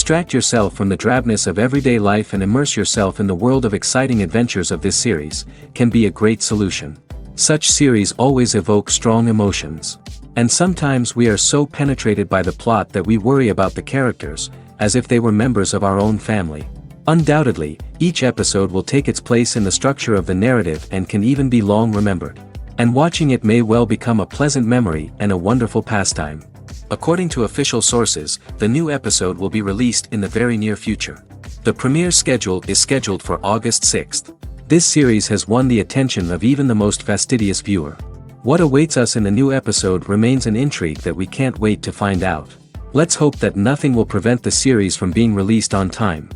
Distract yourself from the drabness of everyday life and immerse yourself in the world of exciting adventures of this series, can be a great solution. Such series always evoke strong emotions. And sometimes we are so penetrated by the plot that we worry about the characters, as if they were members of our own family. Undoubtedly, each episode will take its place in the structure of the narrative and can even be long remembered. And watching it may well become a pleasant memory and a wonderful pastime. According to official sources, the new episode will be released in the very near future. The premiere schedule is scheduled for August 6th. This series has won the attention of even the most fastidious viewer. What awaits us in the new episode remains an intrigue that we can't wait to find out. Let's hope that nothing will prevent the series from being released on time.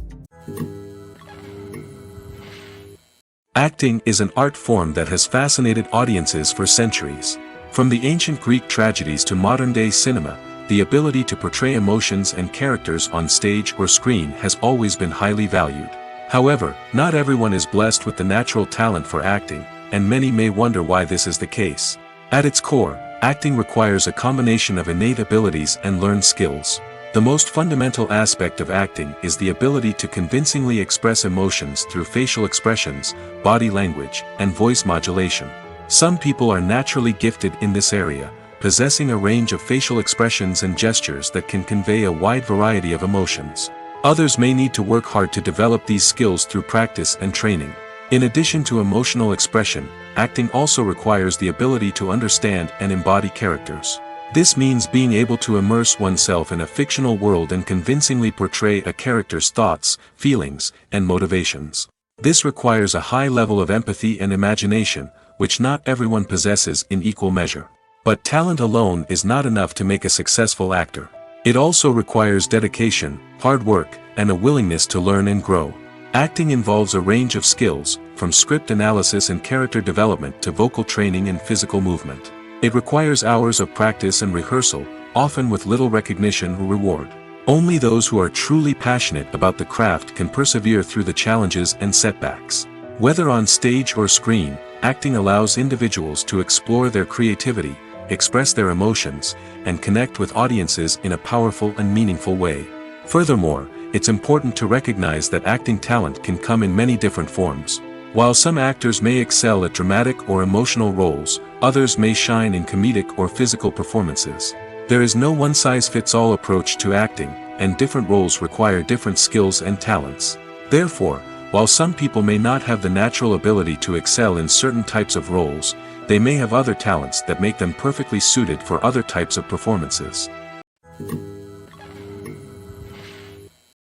Acting is an art form that has fascinated audiences for centuries. From the ancient Greek tragedies to modern-day cinema, the ability to portray emotions and characters on stage or screen has always been highly valued. However, not everyone is blessed with the natural talent for acting, and many may wonder why this is the case. At its core, acting requires a combination of innate abilities and learned skills. The most fundamental aspect of acting is the ability to convincingly express emotions through facial expressions, body language, and voice modulation. Some people are naturally gifted in this area, possessing a range of facial expressions and gestures that can convey a wide variety of emotions. Others may need to work hard to develop these skills through practice and training. In addition to emotional expression, acting also requires the ability to understand and embody characters. This means being able to immerse oneself in a fictional world and convincingly portray a character's thoughts, feelings, and motivations. This requires a high level of empathy and imagination, which not everyone possesses in equal measure. But talent alone is not enough to make a successful actor. It also requires dedication, hard work, and a willingness to learn and grow. Acting involves a range of skills, from script analysis and character development to vocal training and physical movement. It requires hours of practice and rehearsal, often with little recognition or reward. Only those who are truly passionate about the craft can persevere through the challenges and setbacks. Whether on stage or screen, acting allows individuals to explore their creativity, express their emotions, and connect with audiences in a powerful and meaningful way. Furthermore, it's important to recognize that acting talent can come in many different forms. While some actors may excel at dramatic or emotional roles, others may shine in comedic or physical performances. There is no one-size-fits-all approach to acting, and different roles require different skills and talents. Therefore, while some people may not have the natural ability to excel in certain types of roles, they may have other talents that make them perfectly suited for other types of performances.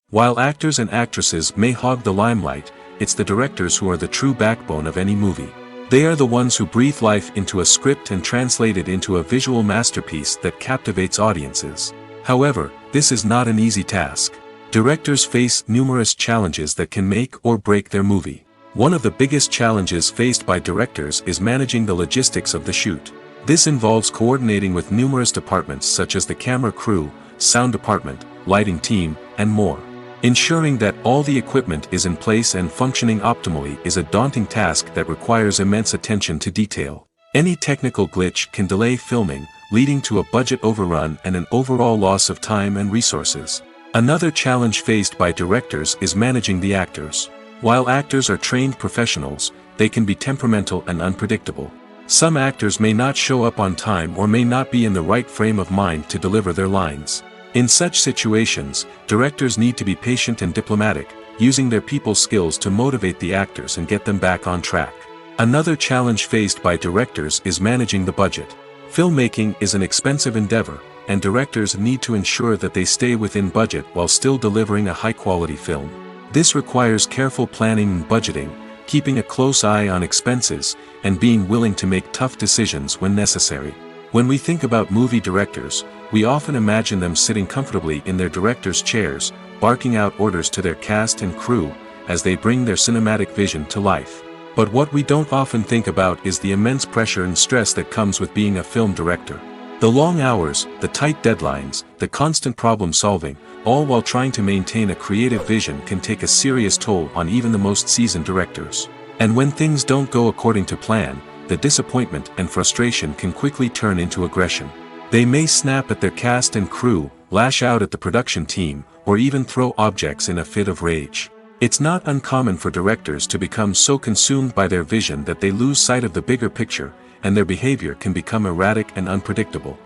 While actors and actresses may hog the limelight, it's the directors who are the true backbone of any movie. They are the ones who breathe life into a script and translate it into a visual masterpiece that captivates audiences. However, this is not an easy task. Directors face numerous challenges that can make or break their movie. One of the biggest challenges faced by directors is managing the logistics of the shoot. This involves coordinating with numerous departments such as the camera crew, sound department, lighting team, and more. Ensuring that all the equipment is in place and functioning optimally is a daunting task that requires immense attention to detail. Any technical glitch can delay filming, leading to a budget overrun and an overall loss of time and resources. Another challenge faced by directors is managing the actors. While actors are trained professionals, they can be temperamental and unpredictable. Some actors may not show up on time or may not be in the right frame of mind to deliver their lines. In such situations, directors need to be patient and diplomatic, using their people skills to motivate the actors and get them back on track. Another challenge faced by directors is managing the budget. Filmmaking is an expensive endeavor, and directors need to ensure that they stay within budget while still delivering a high-quality film. This requires careful planning and budgeting, keeping a close eye on expenses, and being willing to make tough decisions when necessary. When we think about movie directors, we often imagine them sitting comfortably in their director's chairs, barking out orders to their cast and crew, as they bring their cinematic vision to life. But what we don't often think about is the immense pressure and stress that comes with being a film director. The long hours, the tight deadlines, the constant problem solving, all while trying to maintain a creative vision can take a serious toll on even the most seasoned directors. And when things don't go according to plan, the disappointment and frustration can quickly turn into aggression. They may snap at their cast and crew, lash out at the production team, or even throw objects in a fit of rage. It's not uncommon for directors to become so consumed by their vision that they lose sight of the bigger picture, and their behavior can become erratic and unpredictable.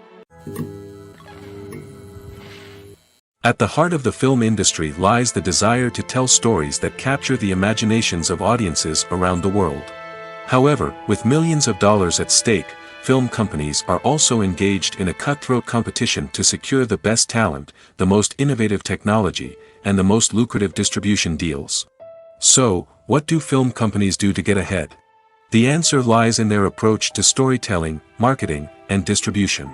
At the heart of the film industry lies the desire to tell stories that capture the imaginations of audiences around the world. However, with millions of dollars at stake, film companies are also engaged in a cutthroat competition to secure the best talent, the most innovative technology, and the most lucrative distribution deals. So, what do film companies do to get ahead? The answer lies in their approach to storytelling, marketing, and distribution.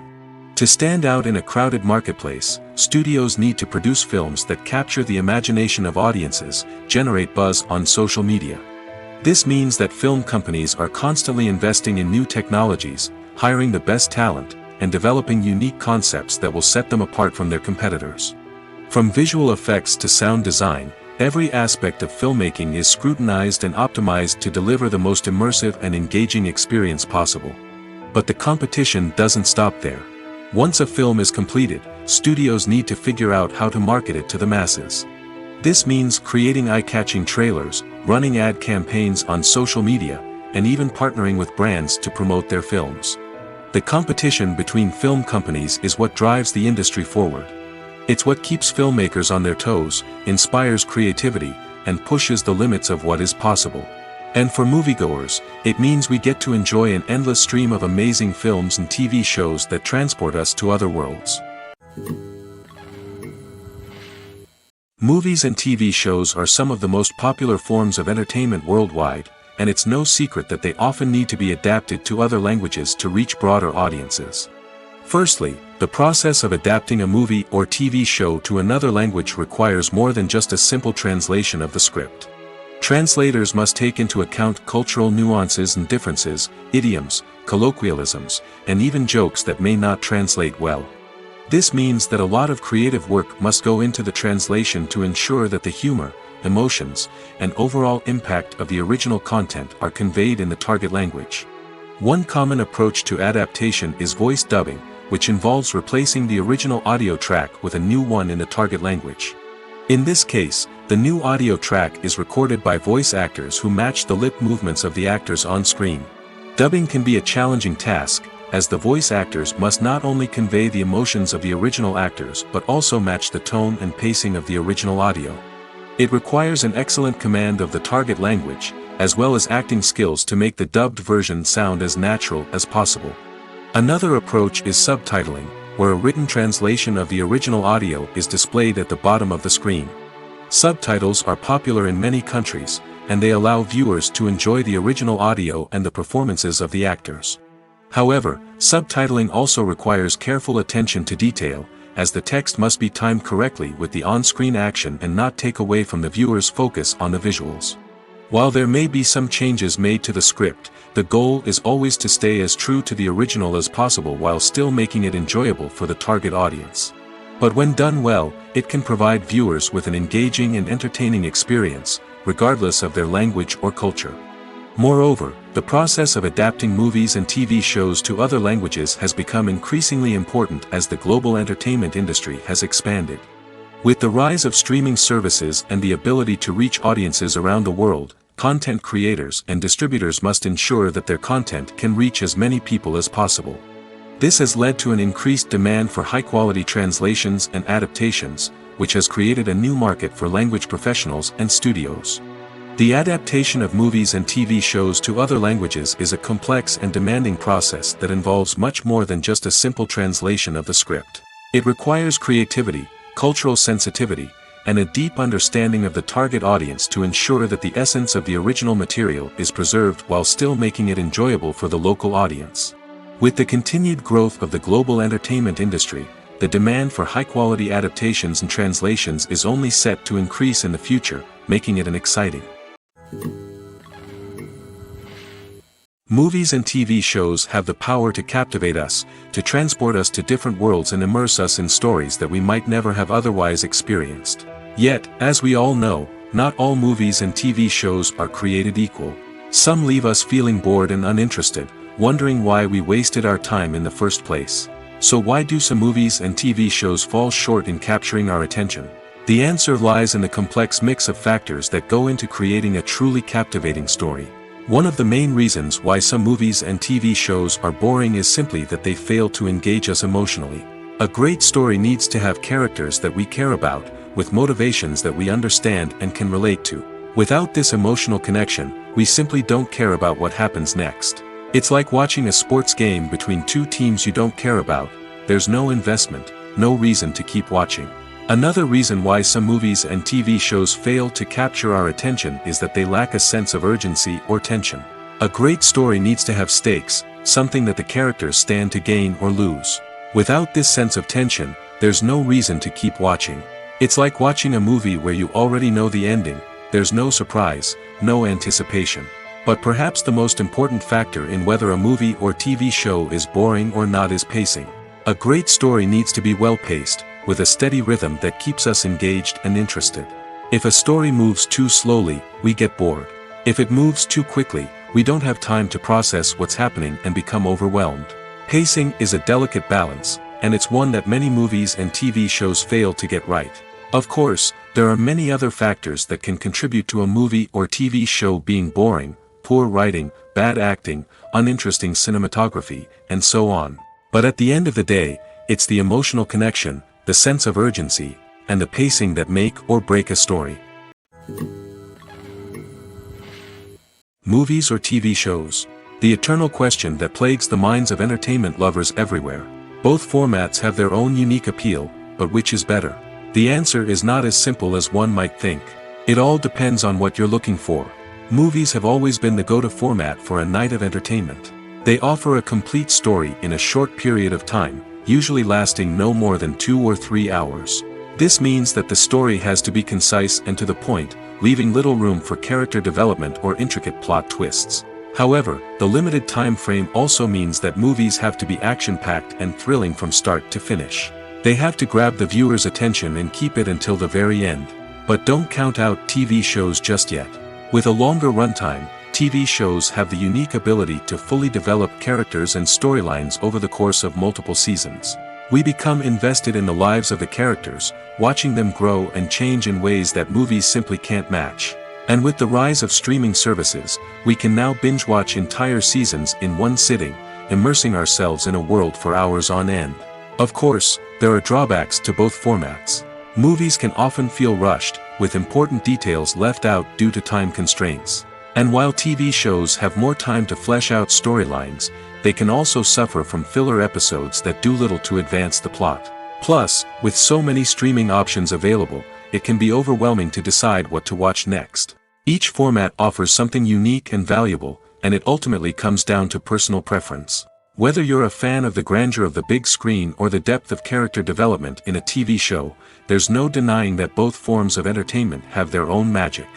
To stand out in a crowded marketplace, studios need to produce films that capture the imagination of audiences, generate buzz on social media. This means that film companies are constantly investing in new technologies, hiring the best talent, and developing unique concepts that will set them apart from their competitors. From visual effects to sound design, every aspect of filmmaking is scrutinized and optimized to deliver the most immersive and engaging experience possible. But the competition doesn't stop there. Once a film is completed, studios need to figure out how to market it to the masses. This means creating eye-catching trailers, running ad campaigns on social media, and even partnering with brands to promote their films. The competition between film companies is what drives the industry forward. It's what keeps filmmakers on their toes, inspires creativity, and pushes the limits of what is possible. And for moviegoers, it means we get to enjoy an endless stream of amazing films and TV shows that transport us to other worlds. Movies and TV shows are some of the most popular forms of entertainment worldwide, and it's no secret that they often need to be adapted to other languages to reach broader audiences. Firstly, the process of adapting a movie or TV show to another language requires more than just a simple translation of the script. Translators must take into account cultural nuances and differences, idioms, colloquialisms, and even jokes that may not translate well. This means that a lot of creative work must go into the translation to ensure that the humor, emotions, and overall impact of the original content are conveyed in the target language. One common approach to adaptation is voice dubbing, which involves replacing the original audio track with a new one in the target language. In this case, the new audio track is recorded by voice actors who match the lip movements of the actors on screen. Dubbing can be a challenging task, as the voice actors must not only convey the emotions of the original actors but also match the tone and pacing of the original audio. It requires an excellent command of the target language, as well as acting skills to make the dubbed version sound as natural as possible. Another approach is subtitling, where a written translation of the original audio is displayed at the bottom of the screen. Subtitles are popular in many countries, and they allow viewers to enjoy the original audio and the performances of the actors. However, subtitling also requires careful attention to detail, as the text must be timed correctly with the on-screen action and not take away from the viewer's focus on the visuals. While there may be some changes made to the script, the goal is always to stay as true to the original as possible while still making it enjoyable for the target audience. But when done well, it can provide viewers with an engaging and entertaining experience, regardless of their language or culture. Moreover, the process of adapting movies and TV shows to other languages has become increasingly important as the global entertainment industry has expanded. With the rise of streaming services and the ability to reach audiences around the world, content creators and distributors must ensure that their content can reach as many people as possible. This has led to an increased demand for high-quality translations and adaptations, which has created a new market for language professionals and studios. The adaptation of movies and TV shows to other languages is a complex and demanding process that involves much more than just a simple translation of the script. It requires creativity, cultural sensitivity, and a deep understanding of the target audience to ensure that the essence of the original material is preserved while still making it enjoyable for the local audience. With the continued growth of the global entertainment industry, the demand for high-quality adaptations and translations is only set to increase in the future, making it an exciting. Movies and TV shows have the power to captivate us, to transport us to different worlds and immerse us in stories that we might never have otherwise experienced. Yet, as we all know, not all movies and TV shows are created equal. Some leave us feeling bored and uninterested, wondering why we wasted our time in the first place. So why do some movies and TV shows fall short in capturing our attention? The answer lies in the complex mix of factors that go into creating a truly captivating story. One of the main reasons why some movies and TV shows are boring is simply that they fail to engage us emotionally. A great story needs to have characters that we care about, with motivations that we understand and can relate to. Without this emotional connection, we simply don't care about what happens next. It's like watching a sports game between two teams you don't care about. There's no investment, no reason to keep watching. Another reason why some movies and TV shows fail to capture our attention is that they lack a sense of urgency or tension. A great story needs to have stakes, something that the characters stand to gain or lose. Without this sense of tension, there's no reason to keep watching. It's like watching a movie where you already know the ending. There's no surprise, no anticipation. But perhaps the most important factor in whether a movie or TV show is boring or not is pacing. A great story needs to be well-paced, with a steady rhythm that keeps us engaged and interested. If a story moves too slowly, we get bored. If it moves too quickly, we don't have time to process what's happening and become overwhelmed. Pacing is a delicate balance, and it's one that many movies and TV shows fail to get right. Of course, there are many other factors that can contribute to a movie or TV show being boring: poor writing, bad acting, uninteresting cinematography, and so on. But at the end of the day, it's the emotional connection, the sense of urgency, and the pacing that make or break a story. Movies or TV shows? The eternal question that plagues the minds of entertainment lovers everywhere. Both formats have their own unique appeal, but which is better? The answer is not as simple as one might think. It all depends on what you're looking for. Movies have always been the go-to format for a night of entertainment. They offer a complete story in a short period of time, usually lasting no more than 2 or 3 hours. This means that the story has to be concise and to the point, leaving little room for character development or intricate plot twists. However, the limited time frame also means that movies have to be action-packed and thrilling from start to finish. They have to grab the viewer's attention and keep it until the very end. But don't count out TV shows just yet. With a longer runtime, TV shows have the unique ability to fully develop characters and storylines over the course of multiple seasons. We become invested in the lives of the characters, watching them grow and change in ways that movies simply can't match. And with the rise of streaming services, we can now binge-watch entire seasons in one sitting, immersing ourselves in a world for hours on end. Of course, there are drawbacks to both formats. Movies can often feel rushed, with important details left out due to time constraints. And while TV shows have more time to flesh out storylines, they can also suffer from filler episodes that do little to advance the plot. Plus, with so many streaming options available, it can be overwhelming to decide what to watch next. Each format offers something unique and valuable, and it ultimately comes down to personal preference. Whether you're a fan of the grandeur of the big screen or the depth of character development in a TV show, there's no denying that both forms of entertainment have their own magic.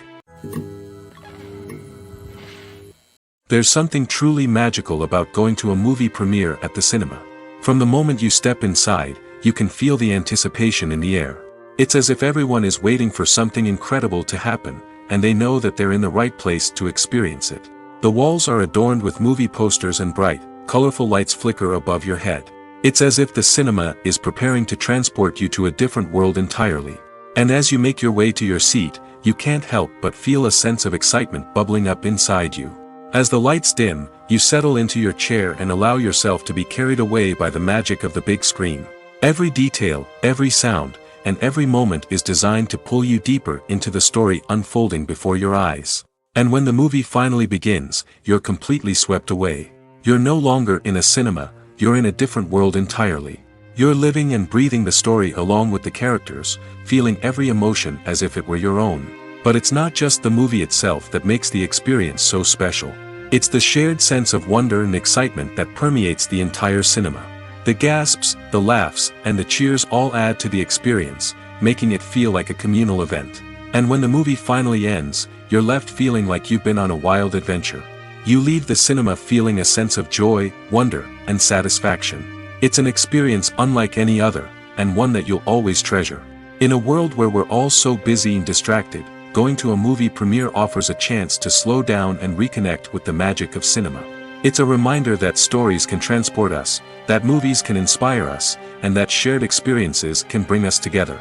There's something truly magical about going to a movie premiere at the cinema. From the moment you step inside, you can feel the anticipation in the air. It's as if everyone is waiting for something incredible to happen, and they know that they're in the right place to experience it. The walls are adorned with movie posters and bright, colorful lights flicker above your head. It's as if the cinema is preparing to transport you to a different world entirely. And as you make your way to your seat, you can't help but feel a sense of excitement bubbling up inside you. As the lights dim, You settle into your chair and allow yourself to be carried away by the magic of the big screen. Every detail, every sound, and every moment is designed to pull you deeper into the story unfolding before your eyes. And when the movie finally begins, you're completely swept away. You're no longer in a cinema, you're in a different world entirely. You're living and breathing the story along with the characters, feeling every emotion as if it were your own. But it's not just the movie itself that makes the experience so special. It's the shared sense of wonder and excitement that permeates the entire cinema. The gasps, the laughs, and the cheers all add to the experience, making it feel like a communal event. And when the movie finally ends, you're left feeling like you've been on a wild adventure. You leave the cinema feeling a sense of joy, wonder, and satisfaction. It's an experience unlike any other, and one that you'll always treasure. In a world where we're all so busy and distracted, going to a movie premiere offers a chance to slow down and reconnect with the magic of cinema. It's a reminder that stories can transport us, that movies can inspire us, and that shared experiences can bring us together.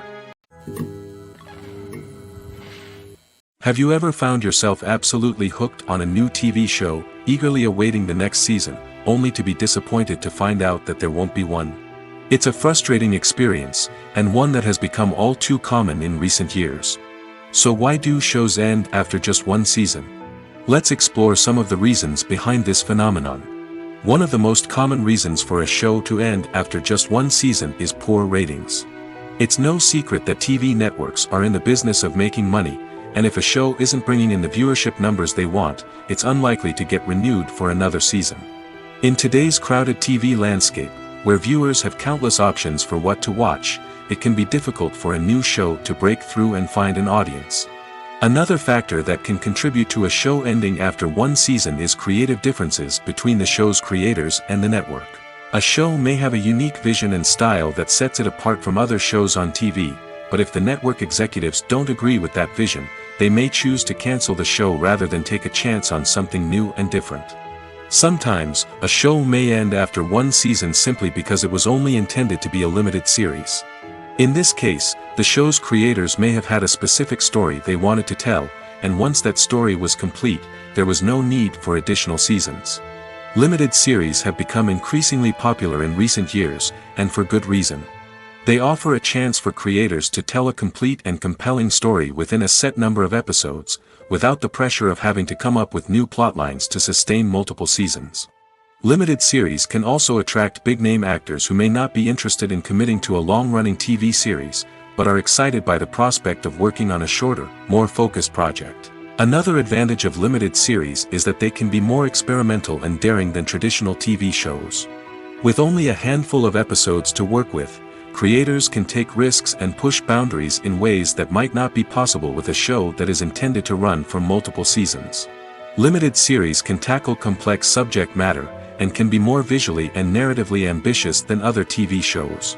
Have you ever found yourself absolutely hooked on a new TV show, eagerly awaiting the next season, only to be disappointed to find out that there won't be one? It's a frustrating experience, and one that has become all too common in recent years. So why do shows end after just one season? Let's explore some of the reasons behind this phenomenon. One of the most common reasons for a show to end after just one season is poor ratings. It's no secret that TV networks are in the business of making money, and if a show isn't bringing in the viewership numbers they want, it's unlikely to get renewed for another season. In today's crowded TV landscape, where viewers have countless options for what to watch, it can be difficult for a new show to break through and find an audience. Another factor that can contribute to a show ending after one season is creative differences between the show's creators and the network. A show may have a unique vision and style that sets it apart from other shows on TV, but if the network executives don't agree with that vision, they may choose to cancel the show rather than take a chance on something new and different. Sometimes, a show may end after one season simply because it was only intended to be a limited series. In this case, the show's creators may have had a specific story they wanted to tell, and once that story was complete, there was no need for additional seasons. Limited series have become increasingly popular in recent years, and for good reason. They offer a chance for creators to tell a complete and compelling story within a set number of episodes, without the pressure of having to come up with new plotlines to sustain multiple seasons. Limited series can also attract big-name actors who may not be interested in committing to a long-running TV series, but are excited by the prospect of working on a shorter, more focused project. Another advantage of limited series is that they can be more experimental and daring than traditional TV shows. With only a handful of episodes to work with, creators can take risks and push boundaries in ways that might not be possible with a show that is intended to run for multiple seasons. Limited series can tackle complex subject matter, and can be more visually and narratively ambitious than other TV shows.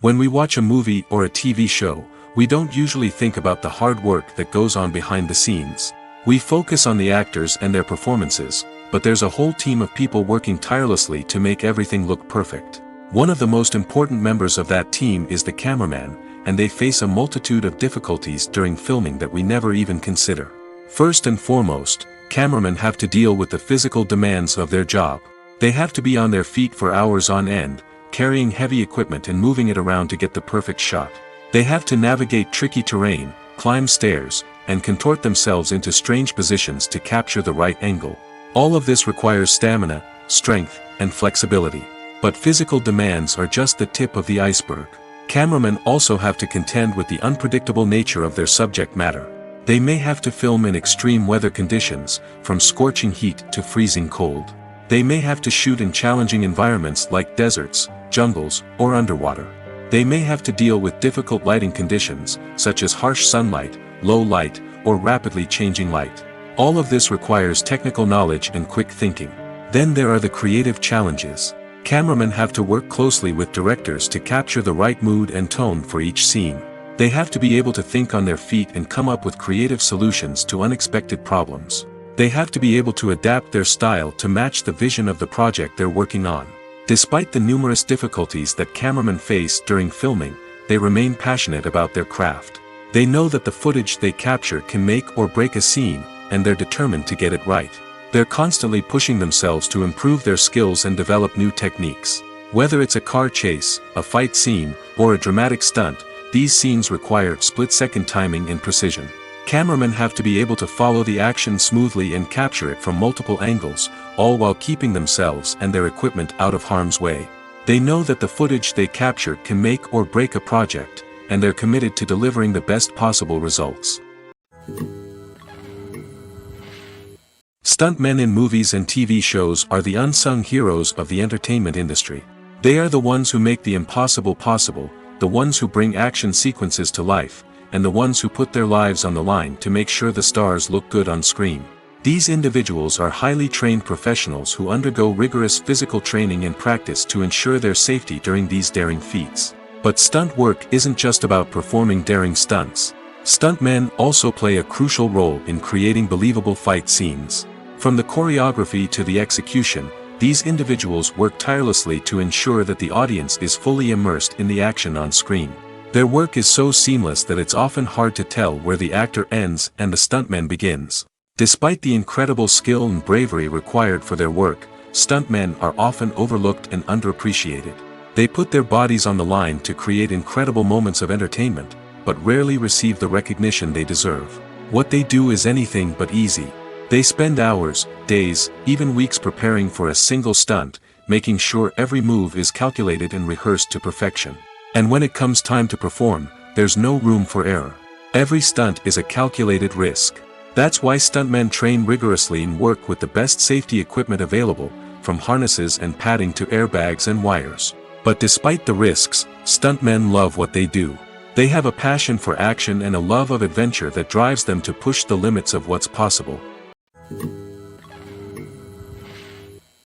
When we watch a movie or a TV show, we don't usually think about the hard work that goes on behind the scenes. We focus on the actors and their performances, but there's a whole team of people working tirelessly to make everything look perfect. One of the most important members of that team is the cameraman, and they face a multitude of difficulties during filming that we never even consider. First and foremost, cameramen have to deal with the physical demands of their job. They have to be on their feet for hours on end, carrying heavy equipment and moving it around to get the perfect shot. They have to navigate tricky terrain, climb stairs, and contort themselves into strange positions to capture the right angle. All of this requires stamina, strength, and flexibility. But physical demands are just the tip of the iceberg. Cameramen also have to contend with the unpredictable nature of their subject matter. They may have to film in extreme weather conditions, from scorching heat to freezing cold. They may have to shoot in challenging environments like deserts, jungles, or underwater. They may have to deal with difficult lighting conditions, such as harsh sunlight, low light, or rapidly changing light. All of this requires technical knowledge and quick thinking. Then there are the creative challenges. Cameramen have to work closely with directors to capture the right mood and tone for each scene. They have to be able to think on their feet and come up with creative solutions to unexpected problems. They have to be able to adapt their style to match the vision of the project they're working on. Despite the numerous difficulties that cameramen face during filming, they remain passionate about their craft. They know that the footage they capture can make or break a scene, and they're determined to get it right. They're constantly pushing themselves to improve their skills and develop new techniques. Whether it's a car chase, a fight scene, or a dramatic stunt, these scenes require split-second timing and precision. Cameramen have to be able to follow the action smoothly and capture it from multiple angles, all while keeping themselves and their equipment out of harm's way. They know that the footage they capture can make or break a project, and they're committed to delivering the best possible results. Stuntmen in movies and TV shows are the unsung heroes of the entertainment industry. They are the ones who make the impossible possible, the ones who bring action sequences to life, and the ones who put their lives on the line to make sure the stars look good on screen. These individuals are highly trained professionals who undergo rigorous physical training and practice to ensure their safety during these daring feats. But stunt work isn't just about performing daring stunts. Stuntmen also play a crucial role in creating believable fight scenes. From the choreography to the execution, these individuals work tirelessly to ensure that the audience is fully immersed in the action on screen. Their work is so seamless that it's often hard to tell where the actor ends and the stuntman begins. Despite the incredible skill and bravery required for their work, stuntmen are often overlooked and underappreciated. They put their bodies on the line to create incredible moments of entertainment, but rarely receive the recognition they deserve. What they do is anything but easy. They spend hours, days, even weeks preparing for a single stunt, making sure every move is calculated and rehearsed to perfection. And when it comes time to perform, there's no room for error. Every stunt is a calculated risk. That's why stuntmen train rigorously and work with the best safety equipment available, from harnesses and padding to airbags and wires. But despite the risks, stuntmen love what they do. They have a passion for action and a love of adventure that drives them to push the limits of what's possible.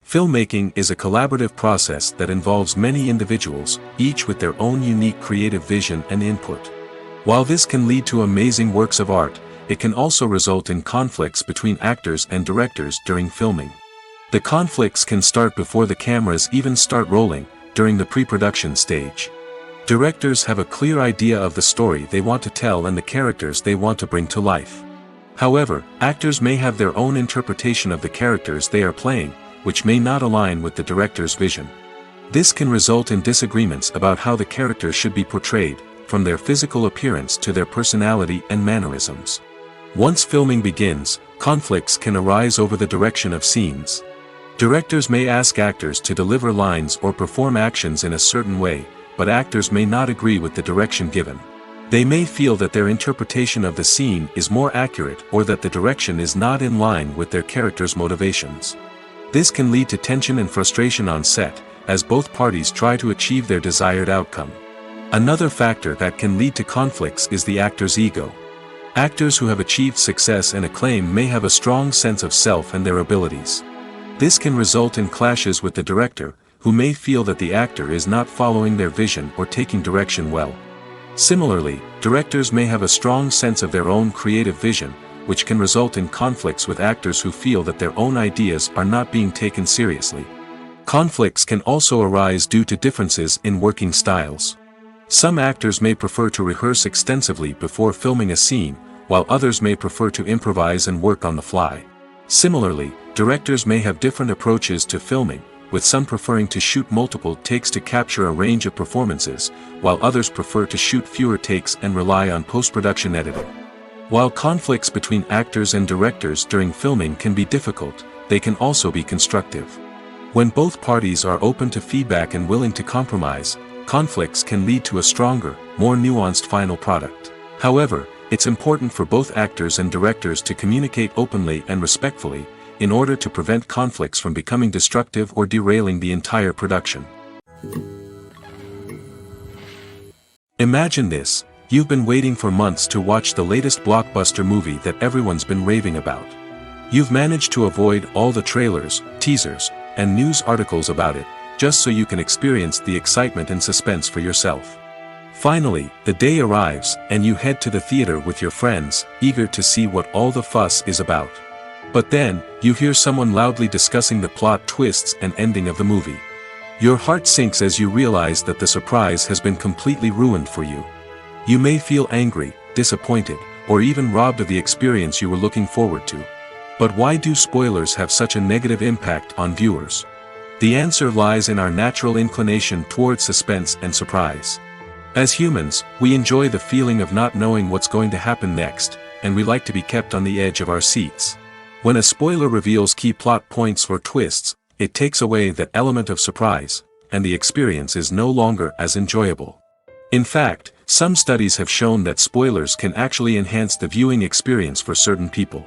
Filmmaking is a collaborative process that involves many individuals, each with their own unique creative vision and input. While this can lead to amazing works of art, it can also result in conflicts between actors and directors during filming. The conflicts can start before the cameras even start rolling, during the pre-production stage. Directors have a clear idea of the story they want to tell and the characters they want to bring to life. However, actors may have their own interpretation of the characters they are playing, which may not align with the director's vision. This can result in disagreements about how the characters should be portrayed, from their physical appearance to their personality and mannerisms. Once filming begins, conflicts can arise over the direction of scenes. Directors may ask actors to deliver lines or perform actions in a certain way, but actors may not agree with the direction given. They may feel that their interpretation of the scene is more accurate or that the direction is not in line with their character's motivations. This can lead to tension and frustration on set, as both parties try to achieve their desired outcome. Another factor that can lead to conflicts is the actor's ego. Actors who have achieved success and acclaim may have a strong sense of self and their abilities. This can result in clashes with the director, who may feel that the actor is not following their vision or taking direction well. Similarly, directors may have a strong sense of their own creative vision, which can result in conflicts with actors who feel that their own ideas are not being taken seriously. Conflicts can also arise due to differences in working styles. Some actors may prefer to rehearse extensively before filming a scene, while others may prefer to improvise and work on the fly. Similarly, directors may have different approaches to filming, with some preferring to shoot multiple takes to capture a range of performances, while others prefer to shoot fewer takes and rely on post-production editing. While conflicts between actors and directors during filming can be difficult, they can also be constructive. When both parties are open to feedback and willing to compromise, conflicts can lead to a stronger, more nuanced final product. However, it's important for both actors and directors to communicate openly and respectfully, in order to prevent conflicts from becoming destructive or derailing the entire production. Imagine this: you've been waiting for months to watch the latest blockbuster movie that everyone's been raving about. You've managed to avoid all the trailers, teasers, and news articles about it, just so you can experience the excitement and suspense for yourself. Finally, the day arrives, and you head to the theater with your friends, eager to see what all the fuss is about. But then, you hear someone loudly discussing the plot twists and ending of the movie. Your heart sinks as you realize that the surprise has been completely ruined for you. You may feel angry, disappointed, or even robbed of the experience you were looking forward to. But why do spoilers have such a negative impact on viewers? The answer lies in our natural inclination toward suspense and surprise. As humans, we enjoy the feeling of not knowing what's going to happen next, and we like to be kept on the edge of our seats. When a spoiler reveals key plot points or twists, it takes away that element of surprise, and the experience is no longer as enjoyable. In fact, some studies have shown that spoilers can actually enhance the viewing experience for certain people.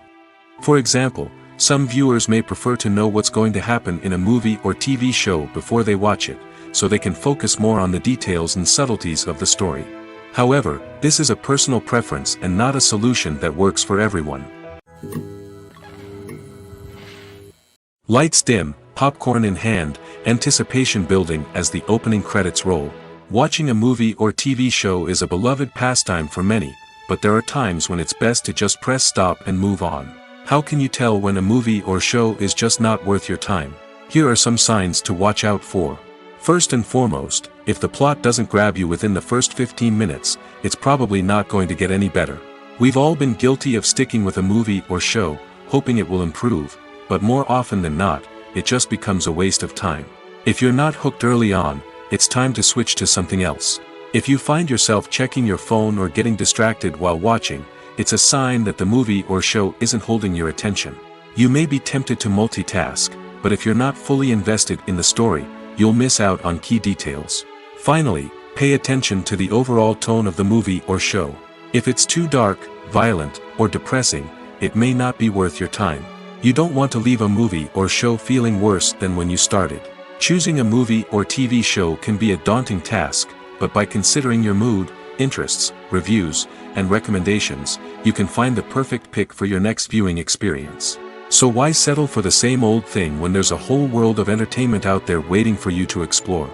For example, some viewers may prefer to know what's going to happen in a movie or TV show before they watch it, so they can focus more on the details and subtleties of the story. However, this is a personal preference and not a solution that works for everyone. Lights dim, popcorn in hand, anticipation building as the opening credits roll. Watching a movie or TV show is a beloved pastime for many, but there are times when it's best to just press stop and move on. How can you tell when a movie or show is just not worth your time? Here are some signs to watch out for. First and foremost, if the plot doesn't grab you within the first 15 minutes, it's probably not going to get any better. We've all been guilty of sticking with a movie or show, hoping it will improve, but more often than not, it just becomes a waste of time. If you're not hooked early on, it's time to switch to something else. If you find yourself checking your phone or getting distracted while watching, it's a sign that the movie or show isn't holding your attention. You may be tempted to multitask, but if you're not fully invested in the story, you'll miss out on key details. Finally, pay attention to the overall tone of the movie or show. If it's too dark, violent, or depressing, it may not be worth your time. You don't want to leave a movie or show feeling worse than when you started. Choosing a movie or TV show can be a daunting task, but by considering your mood, interests, reviews, and recommendations, you can find the perfect pick for your next viewing experience. So why settle for the same old thing when there's a whole world of entertainment out there waiting for you to explore?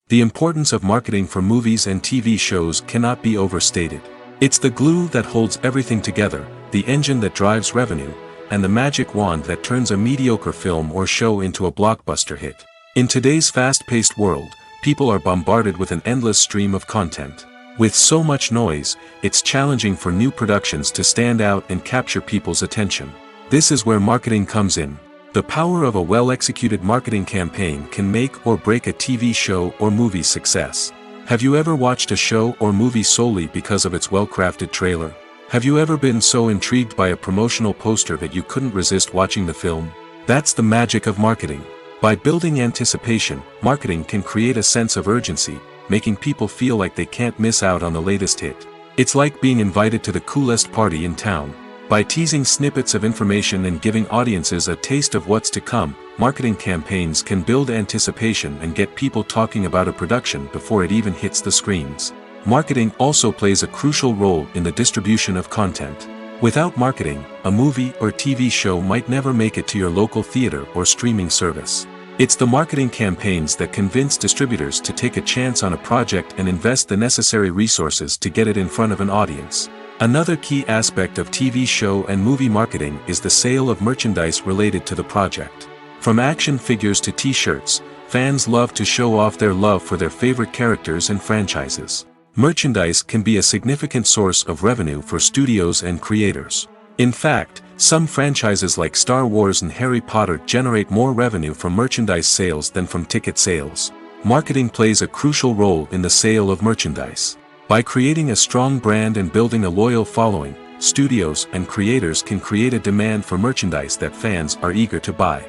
The importance of marketing for movies and TV shows cannot be overstated. It's the glue that holds everything together, the engine that drives revenue, and the magic wand that turns a mediocre film or show into a blockbuster hit. In today's fast-paced world, people are bombarded with an endless stream of content. With so much noise, it's challenging for new productions to stand out and capture people's attention. This is where marketing comes in. The power of a well-executed marketing campaign can make or break a TV show or movie's success. Have you ever watched a show or movie solely because of its well-crafted trailer? Have you ever been so intrigued by a promotional poster that you couldn't resist watching the film? That's the magic of marketing. By building anticipation, marketing can create a sense of urgency, making people feel like they can't miss out on the latest hit. It's like being invited to the coolest party in town. By teasing snippets of information and giving audiences a taste of what's to come, marketing campaigns can build anticipation and get people talking about a production before it even hits the screens. Marketing also plays a crucial role in the distribution of content. Without marketing, a movie or TV show might never make it to your local theater or streaming service. It's the marketing campaigns that convince distributors to take a chance on a project and invest the necessary resources to get it in front of an audience. Another key aspect of TV show and movie marketing is the sale of merchandise related to the project. From action figures to t-shirts, fans love to show off their love for their favorite characters and franchises. Merchandise can be a significant source of revenue for studios and creators. In fact, some franchises like Star Wars and Harry Potter generate more revenue from merchandise sales than from ticket sales. Marketing plays a crucial role in the sale of merchandise. By creating a strong brand and building a loyal following, studios and creators can create a demand for merchandise that fans are eager to buy.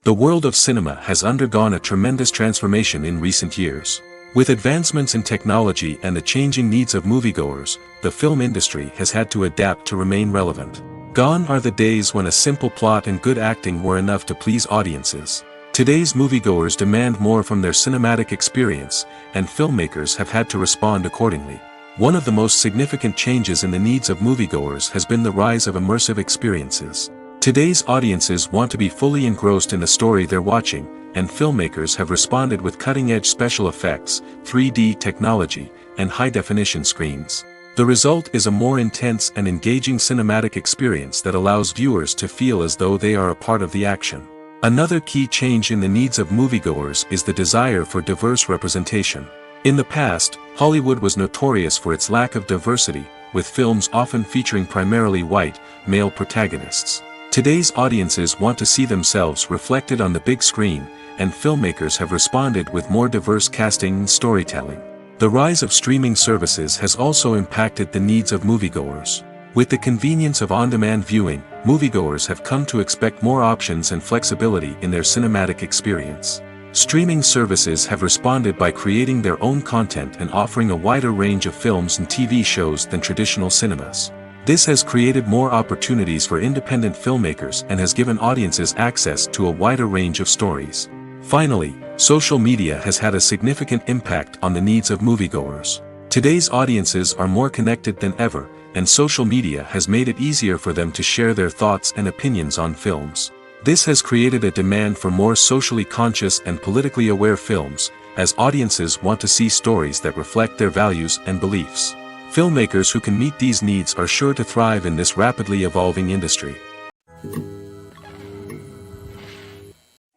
The world of cinema has undergone a tremendous transformation in recent years. With advancements in technology and the changing needs of moviegoers, the film industry has had to adapt to remain relevant. Gone are the days when a simple plot and good acting were enough to please audiences. Today's moviegoers demand more from their cinematic experience, and filmmakers have had to respond accordingly. One of the most significant changes in the needs of moviegoers has been the rise of immersive experiences. Today's audiences want to be fully engrossed in the story they're watching, and filmmakers have responded with cutting-edge special effects, 3D technology, and high-definition screens. The result is a more intense and engaging cinematic experience that allows viewers to feel as though they are a part of the action. Another key change in the needs of moviegoers is the desire for diverse representation. In the past, Hollywood was notorious for its lack of diversity, with films often featuring primarily white, male protagonists. Today's audiences want to see themselves reflected on the big screen, and filmmakers have responded with more diverse casting and storytelling. The rise of streaming services has also impacted the needs of moviegoers. With the convenience of on-demand viewing, moviegoers have come to expect more options and flexibility in their cinematic experience. Streaming services have responded by creating their own content and offering a wider range of films and TV shows than traditional cinemas. This has created more opportunities for independent filmmakers and has given audiences access to a wider range of stories. Finally, social media has had a significant impact on the needs of moviegoers. Today's audiences are more connected than ever, and social media has made it easier for them to share their thoughts and opinions on films. This has created a demand for more socially conscious and politically aware films, as audiences want to see stories that reflect their values and beliefs. Filmmakers who can meet these needs are sure to thrive in this rapidly evolving industry.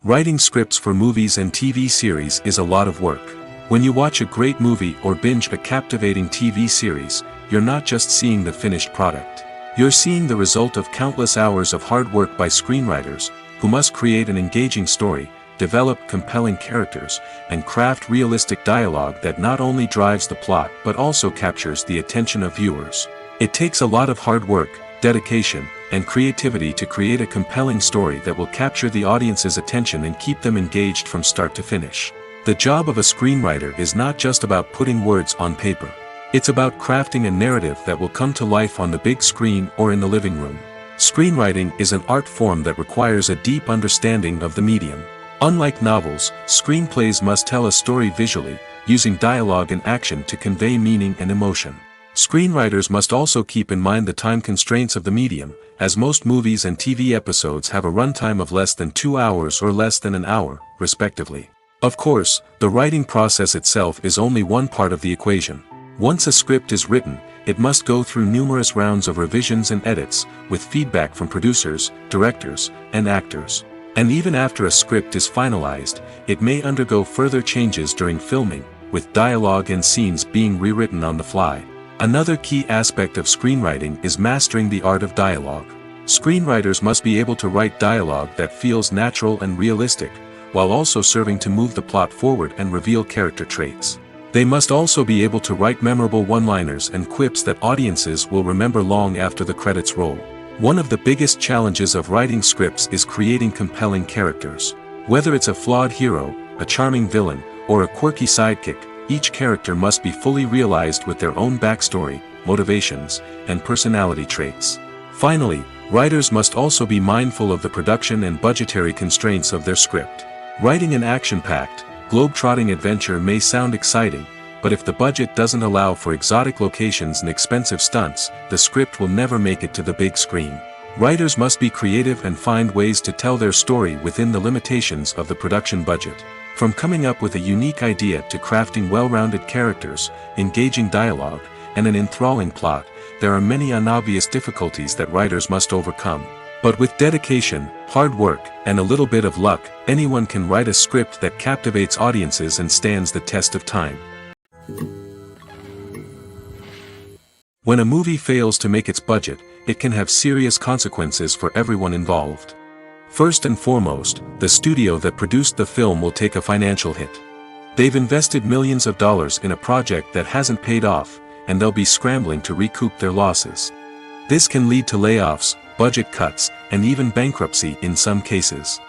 Writing scripts for movies and TV series is a lot of work. When you watch a great movie or binge a captivating TV series, you're not just seeing the finished product. You're seeing the result of countless hours of hard work by screenwriters, who must create an engaging story, develop compelling characters, and craft realistic dialogue that not only drives the plot but also captures the attention of viewers. It takes a lot of hard work, dedication, and creativity to create a compelling story that will capture the audience's attention and keep them engaged from start to finish. The job of a screenwriter is not just about putting words on paper. It's about crafting a narrative that will come to life on the big screen or in the living room. Screenwriting is an art form that requires a deep understanding of the medium. Unlike novels, screenplays must tell a story visually, using dialogue and action to convey meaning and emotion. Screenwriters must also keep in mind the time constraints of the medium, as most movies and TV episodes have a runtime of less than 2 hours or less than an hour, respectively. Of course, the writing process itself is only one part of the equation. Once a script is written, it must go through numerous rounds of revisions and edits, with feedback from producers, directors, and actors. And even after a script is finalized, it may undergo further changes during filming, with dialogue and scenes being rewritten on the fly. Another key aspect of screenwriting is mastering the art of dialogue. Screenwriters must be able to write dialogue that feels natural and realistic, while also serving to move the plot forward and reveal character traits. They must also be able to write memorable one-liners and quips that audiences will remember long after the credits roll. One of the biggest challenges of writing scripts is creating compelling characters. Whether it's a flawed hero, a charming villain, or a quirky sidekick, each character must be fully realized with their own backstory, motivations, and personality traits. Finally, writers must also be mindful of the production and budgetary constraints of their script. Writing an action-packed, globe-trotting adventure may sound exciting, but if the budget doesn't allow for exotic locations and expensive stunts, the script will never make it to the big screen. Writers must be creative and find ways to tell their story within the limitations of the production budget. From coming up with a unique idea to crafting well-rounded characters, engaging dialogue, and an enthralling plot, there are many unobvious difficulties that writers must overcome. But with dedication, hard work, and a little bit of luck, anyone can write a script that captivates audiences and stands the test of time. When a movie fails to make its budget, it can have serious consequences for everyone involved. First and foremost, the studio that produced the film will take a financial hit. They've invested millions of dollars in a project that hasn't paid off, and they'll be scrambling to recoup their losses. This can lead to layoffs, budget cuts, and even bankruptcy in some cases.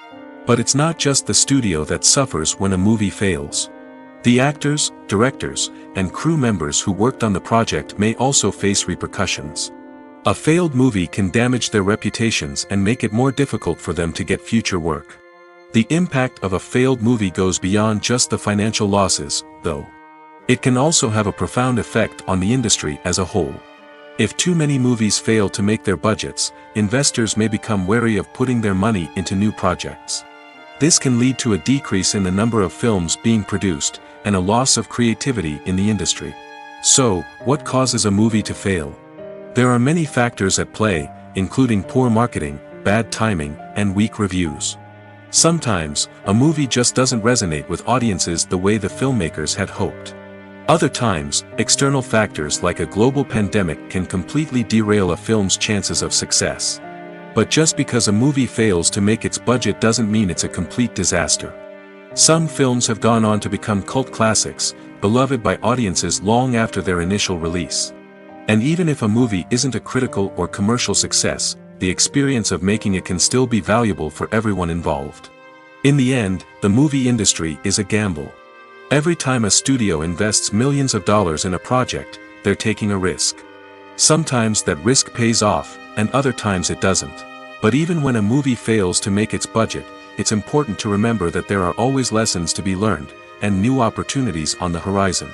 But it's not just the studio that suffers when a movie fails. The actors, directors, and crew members who worked on the project may also face repercussions. A failed movie can damage their reputations and make it more difficult for them to get future work. The impact of a failed movie goes beyond just the financial losses, though. It can also have a profound effect on the industry as a whole. If too many movies fail to make their budgets, investors may become wary of putting their money into new projects. This can lead to a decrease in the number of films being produced, and a loss of creativity in the industry. So, what causes a movie to fail? There are many factors at play, including poor marketing, bad timing, and weak reviews. Sometimes, a movie just doesn't resonate with audiences the way the filmmakers had hoped. Other times, external factors like a global pandemic can completely derail a film's chances of success. But just because a movie fails to make its budget doesn't mean it's a complete disaster. Some films have gone on to become cult classics, beloved by audiences long after their initial release. And even if a movie isn't a critical or commercial success, the experience of making it can still be valuable for everyone involved. In the end, the movie industry is a gamble. Every time a studio invests millions of dollars in a project, they're taking a risk. Sometimes that risk pays off, and other times it doesn't. But even when a movie fails to make its budget, it's important to remember that there are always lessons to be learned, and new opportunities on the horizon.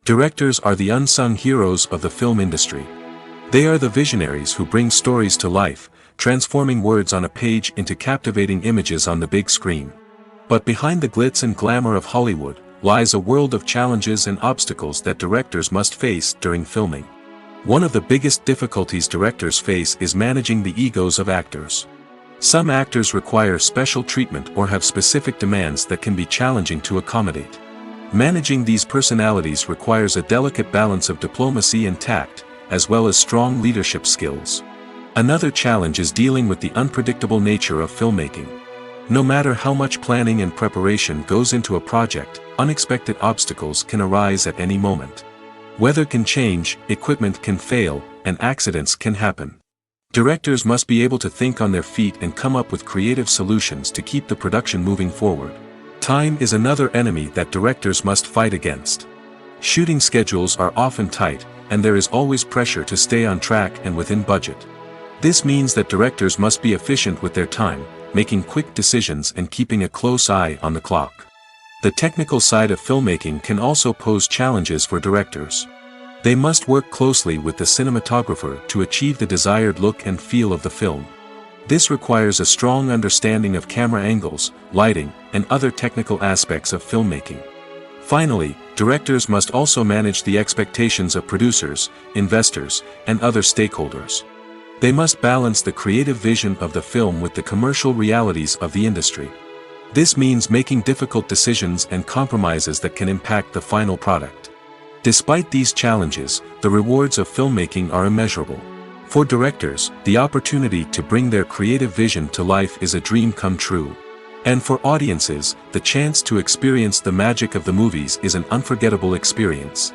Directors are the unsung heroes of the film industry. They are the visionaries who bring stories to life, transforming words on a page into captivating images on the big screen. But behind the glitz and glamour of Hollywood, lies a world of challenges and obstacles that directors must face during filming. One of the biggest difficulties directors face is managing the egos of actors. Some actors require special treatment or have specific demands that can be challenging to accommodate. Managing these personalities requires a delicate balance of diplomacy and tact, as well as strong leadership skills. Another challenge is dealing with the unpredictable nature of filmmaking. No matter how much planning and preparation goes into a project, unexpected obstacles can arise at any moment. Weather can change, equipment can fail, and accidents can happen. Directors must be able to think on their feet and come up with creative solutions to keep the production moving forward. Time is another enemy that directors must fight against. Shooting schedules are often tight, and there is always pressure to stay on track and within budget. This means that directors must be efficient with their time, making quick decisions and keeping a close eye on the clock. The technical side of filmmaking can also pose challenges for directors. They must work closely with the cinematographer to achieve the desired look and feel of the film. This requires a strong understanding of camera angles, lighting, and other technical aspects of filmmaking. Finally, directors must also manage the expectations of producers, investors, and other stakeholders. They must balance the creative vision of the film with the commercial realities of the industry. This means making difficult decisions and compromises that can impact the final product. Despite these challenges, the rewards of filmmaking are immeasurable. For directors, the opportunity to bring their creative vision to life is a dream come true. And for audiences, the chance to experience the magic of the movies is an unforgettable experience.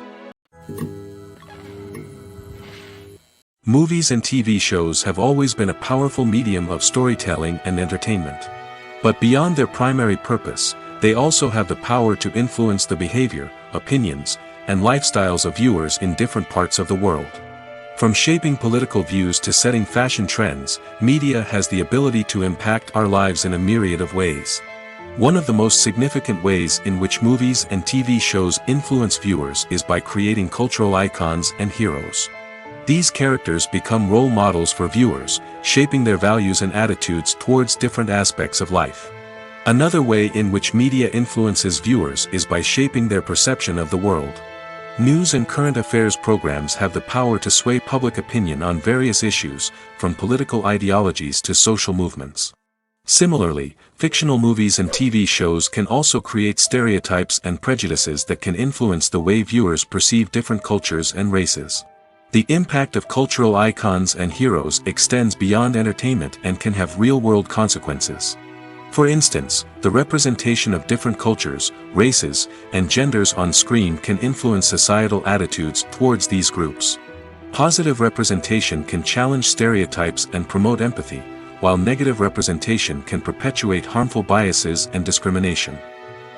Movies and TV shows have always been a powerful medium of storytelling and entertainment. But beyond their primary purpose, they also have the power to influence the behavior, opinions, and lifestyles of viewers in different parts of the world. From shaping political views to setting fashion trends, media has the ability to impact our lives in a myriad of ways. One of the most significant ways in which movies and TV shows influence viewers is by creating cultural icons and heroes. These characters become role models for viewers, shaping their values and attitudes towards different aspects of life. Another way in which media influences viewers is by shaping their perception of the world. News and current affairs programs have the power to sway public opinion on various issues, from political ideologies to social movements. Similarly, fictional movies and TV shows can also create stereotypes and prejudices that can influence the way viewers perceive different cultures and races. The impact of cultural icons and heroes extends beyond entertainment and can have real-world consequences. For instance, the representation of different cultures, races, and genders on screen can influence societal attitudes towards these groups. Positive representation can challenge stereotypes and promote empathy, while negative representation can perpetuate harmful biases and discrimination.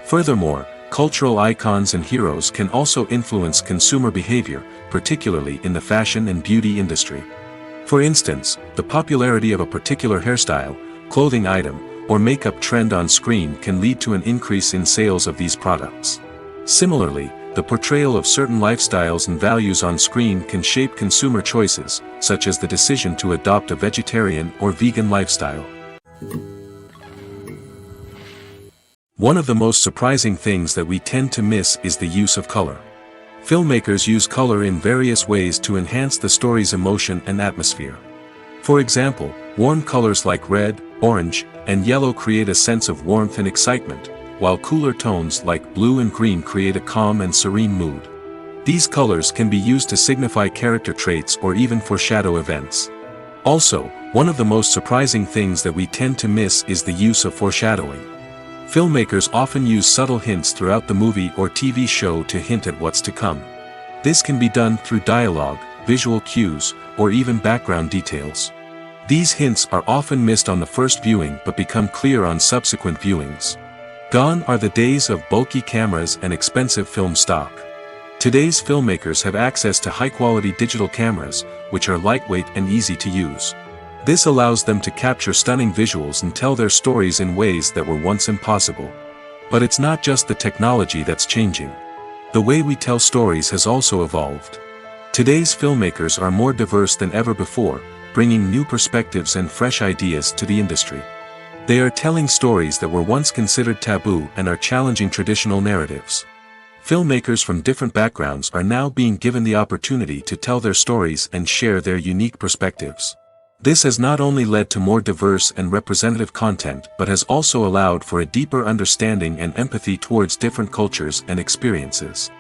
Furthermore, cultural icons and heroes can also influence consumer behavior, particularly in the fashion and beauty industry. For instance, the popularity of a particular hairstyle, clothing item, or makeup trend on screen can lead to an increase in sales of these products. Similarly, the portrayal of certain lifestyles and values on screen can shape consumer choices, such as the decision to adopt a vegetarian or vegan lifestyle. One of the most surprising things that we tend to miss is the use of color. Filmmakers use color in various ways to enhance the story's emotion and atmosphere. For example, warm colors like red, orange, and yellow create a sense of warmth and excitement, while cooler tones like blue and green create a calm and serene mood. These colors can be used to signify character traits or even foreshadow events. Also, one of the most surprising things that we tend to miss is the use of foreshadowing. Filmmakers often use subtle hints throughout the movie or TV show to hint at what's to come. This can be done through dialogue, visual cues, or even background details. These hints are often missed on the first viewing but become clear on subsequent viewings. Gone are the days of bulky cameras and expensive film stock. Today's filmmakers have access to high-quality digital cameras, which are lightweight and easy to use. This allows them to capture stunning visuals and tell their stories in ways that were once impossible. But it's not just the technology that's changing. The way we tell stories has also evolved. Today's filmmakers are more diverse than ever before, bringing new perspectives and fresh ideas to the industry. They are telling stories that were once considered taboo and are challenging traditional narratives. Filmmakers from different backgrounds are now being given the opportunity to tell their stories and share their unique perspectives. This has not only led to more diverse and representative content but has also allowed for a deeper understanding and empathy towards different cultures and experiences.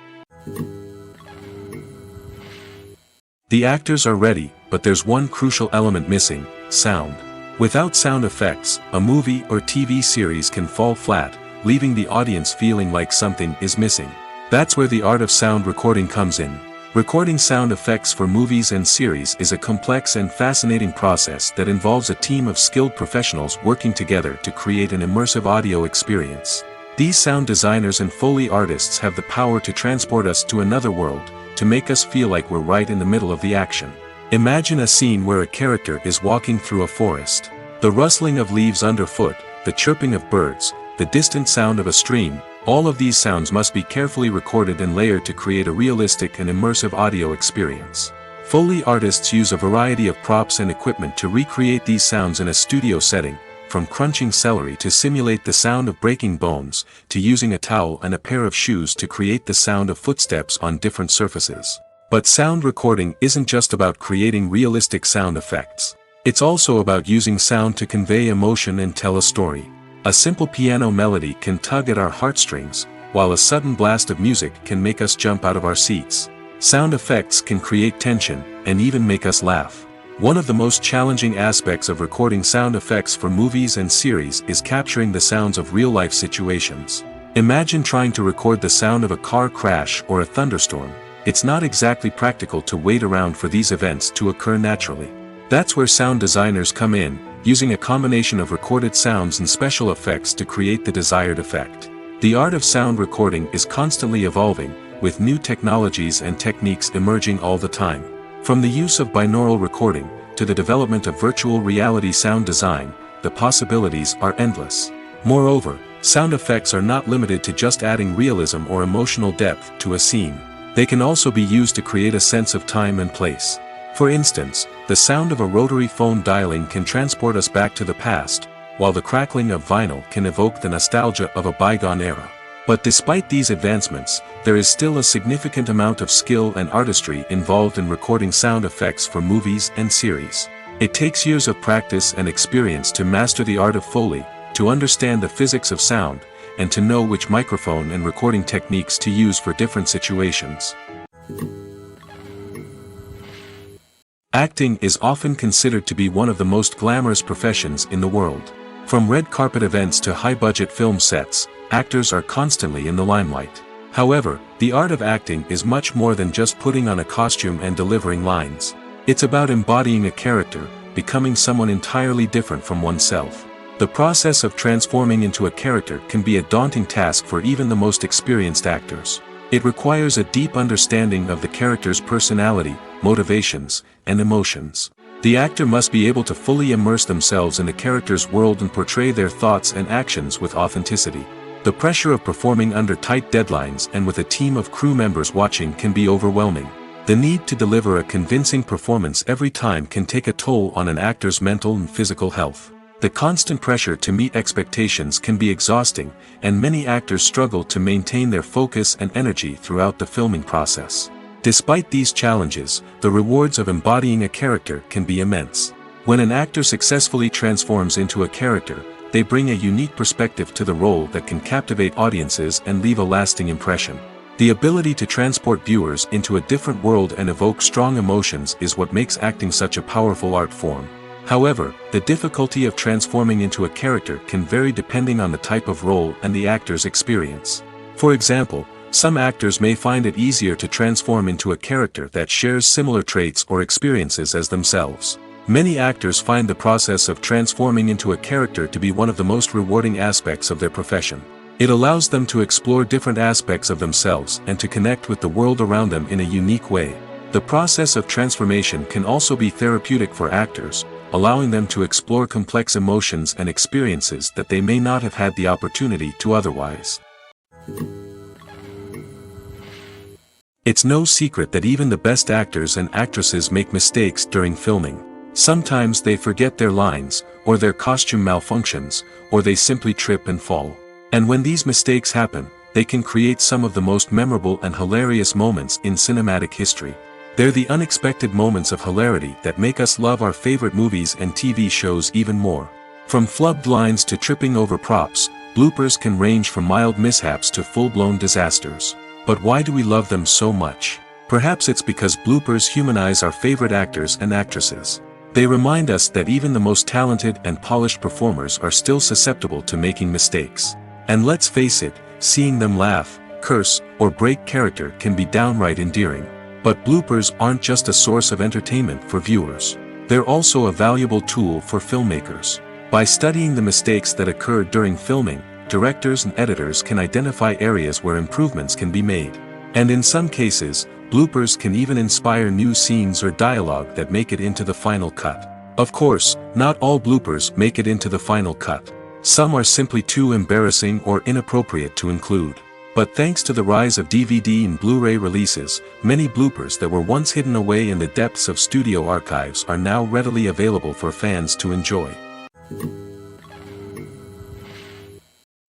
The actors are ready, but there's one crucial element missing: sound. Without sound effects, a movie or TV series can fall flat, leaving the audience feeling like something is missing. That's where the art of sound recording comes in. Recording sound effects for movies and series is a complex and fascinating process that involves a team of skilled professionals working together to create an immersive audio experience. These sound designers and Foley artists have the power to transport us to another world, to make us feel like we're right in the middle of the action. Imagine a scene where a character is walking through a forest. The rustling of leaves underfoot, the chirping of birds, the distant sound of a stream, all of these sounds must be carefully recorded and layered to create a realistic and immersive audio experience. Foley artists use a variety of props and equipment to recreate these sounds in a studio setting, from crunching celery to simulate the sound of breaking bones, to using a towel and a pair of shoes to create the sound of footsteps on different surfaces. But sound recording isn't just about creating realistic sound effects. It's also about using sound to convey emotion and tell a story. A simple piano melody can tug at our heartstrings, while a sudden blast of music can make us jump out of our seats. Sound effects can create tension, and even make us laugh. One of the most challenging aspects of recording sound effects for movies and series is capturing the sounds of real-life situations. Imagine trying to record the sound of a car crash or a thunderstorm. It's not exactly practical to wait around for these events to occur naturally. That's where sound designers come in, using a combination of recorded sounds and special effects to create the desired effect. The art of sound recording is constantly evolving, with new technologies and techniques emerging all the time. From the use of binaural recording, to the development of virtual reality sound design, the possibilities are endless. Moreover, sound effects are not limited to just adding realism or emotional depth to a scene. They can also be used to create a sense of time and place. For instance, the sound of a rotary phone dialing can transport us back to the past, while the crackling of vinyl can evoke the nostalgia of a bygone era. But despite these advancements, there is still a significant amount of skill and artistry involved in recording sound effects for movies and series. It takes years of practice and experience to master the art of Foley, to understand the physics of sound, and to know which microphone and recording techniques to use for different situations. Acting is often considered to be one of the most glamorous professions in the world. From red carpet events to high-budget film sets, actors are constantly in the limelight. However, the art of acting is much more than just putting on a costume and delivering lines. It's about embodying a character, becoming someone entirely different from oneself. The process of transforming into a character can be a daunting task for even the most experienced actors. It requires a deep understanding of the character's personality, motivations, and emotions. The actor must be able to fully immerse themselves in the character's world and portray their thoughts and actions with authenticity. The pressure of performing under tight deadlines and with a team of crew members watching can be overwhelming. The need to deliver a convincing performance every time can take a toll on an actor's mental and physical health. The constant pressure to meet expectations can be exhausting, and many actors struggle to maintain their focus and energy throughout the filming process. Despite these challenges, the rewards of embodying a character can be immense. When an actor successfully transforms into a character, they bring a unique perspective to the role that can captivate audiences and leave a lasting impression. The ability to transport viewers into a different world and evoke strong emotions is what makes acting such a powerful art form. However, the difficulty of transforming into a character can vary depending on the type of role and the actor's experience. For example, some actors may find it easier to transform into a character that shares similar traits or experiences as themselves. Many actors find the process of transforming into a character to be one of the most rewarding aspects of their profession. It allows them to explore different aspects of themselves and to connect with the world around them in a unique way. The process of transformation can also be therapeutic for actors, allowing them to explore complex emotions and experiences that they may not have had the opportunity to otherwise. It's no secret that even the best actors and actresses make mistakes during filming. Sometimes they forget their lines, or their costume malfunctions, or they simply trip and fall. And when these mistakes happen, they can create some of the most memorable and hilarious moments in cinematic history. They're the unexpected moments of hilarity that make us love our favorite movies and TV shows even more. From flubbed lines to tripping over props, bloopers can range from mild mishaps to full-blown disasters. But why do we love them so much? Perhaps it's because bloopers humanize our favorite actors and actresses. They remind us that even the most talented and polished performers are still susceptible to making mistakes. And let's face it, seeing them laugh, curse, or break character can be downright endearing. But bloopers aren't just a source of entertainment for viewers. They're also a valuable tool for filmmakers. By studying the mistakes that occurred during filming, directors and editors can identify areas where improvements can be made. And in some cases, bloopers can even inspire new scenes or dialogue that make it into the final cut. Of course, not all bloopers make it into the final cut. Some are simply too embarrassing or inappropriate to include. But thanks to the rise of DVD and Blu-ray releases, many bloopers that were once hidden away in the depths of studio archives are now readily available for fans to enjoy.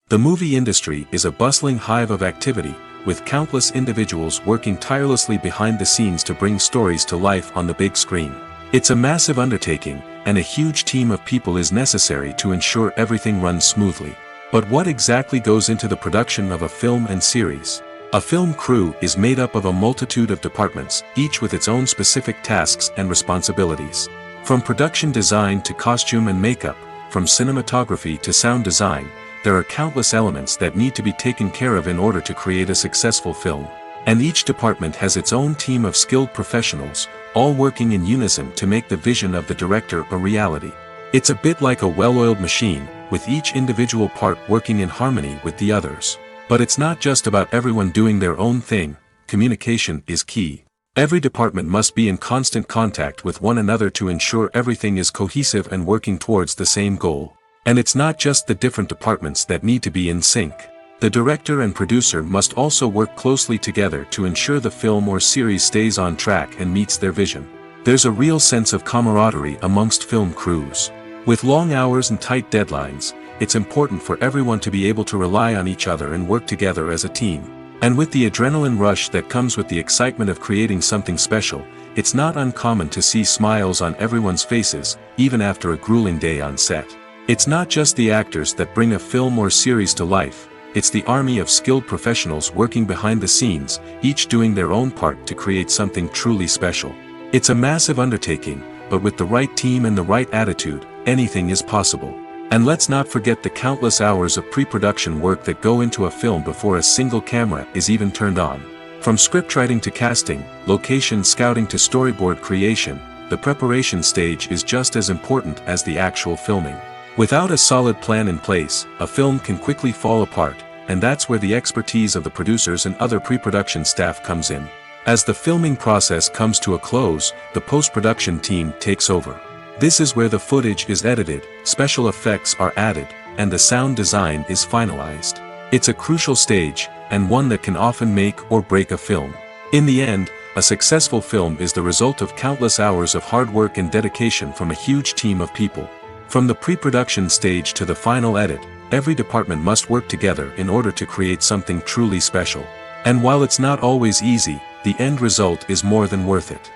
The movie industry is a bustling hive of activity, with countless individuals working tirelessly behind the scenes to bring stories to life on the big screen. It's a massive undertaking, and a huge team of people is necessary to ensure everything runs smoothly. But what exactly goes into the production of a film and series? A film crew is made up of a multitude of departments, each with its own specific tasks and responsibilities. From production design to costume and makeup, from cinematography to sound design, there are countless elements that need to be taken care of in order to create a successful film. And each department has its own team of skilled professionals, all working in unison to make the vision of the director a reality. It's a bit like a well-oiled machine, with each individual part working in harmony with the others. But it's not just about everyone doing their own thing. Communication is key. Every department must be in constant contact with one another to ensure everything is cohesive and working towards the same goal. And it's not just the different departments that need to be in sync. The director and producer must also work closely together to ensure the film or series stays on track and meets their vision. There's a real sense of camaraderie amongst film crews. With long hours and tight deadlines, it's important for everyone to be able to rely on each other and work together as a team. And with the adrenaline rush that comes with the excitement of creating something special, it's not uncommon to see smiles on everyone's faces, even after a grueling day on set. It's not just the actors that bring a film or series to life, it's the army of skilled professionals working behind the scenes, each doing their own part to create something truly special. It's a massive undertaking, but with the right team and the right attitude, anything is possible. And let's not forget the countless hours of pre-production work that go into a film before a single camera is even turned on. From scriptwriting to casting, location scouting to storyboard creation, the preparation stage is just as important as the actual filming. Without a solid plan in place, a film can quickly fall apart, and that's where the expertise of the producers and other pre-production staff comes in. As the filming process comes to a close, the post-production team takes over. This is where the footage is edited, special effects are added, and the sound design is finalized. It's a crucial stage, and one that can often make or break a film. In the end, a successful film is the result of countless hours of hard work and dedication from a huge team of people. From the pre-production stage to the final edit, every department must work together in order to create something truly special. And while it's not always easy, the end result is more than worth it.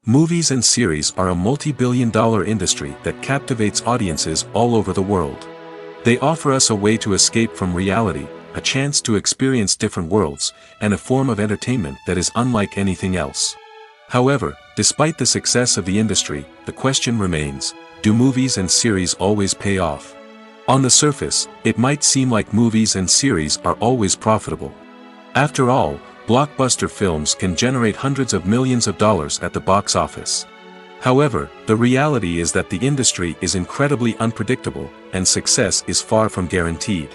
Movies and series are a multi-billion-dollar industry that captivates audiences all over the world. They offer us a way to escape from reality, a chance to experience different worlds, and a form of entertainment that is unlike anything else. However, despite the success of the industry, the question remains, do movies and series always pay off? On the surface, it might seem like movies and series are always profitable. After all, blockbuster films can generate hundreds of millions of dollars at the box office. However, the reality is that the industry is incredibly unpredictable, and success is far from guaranteed.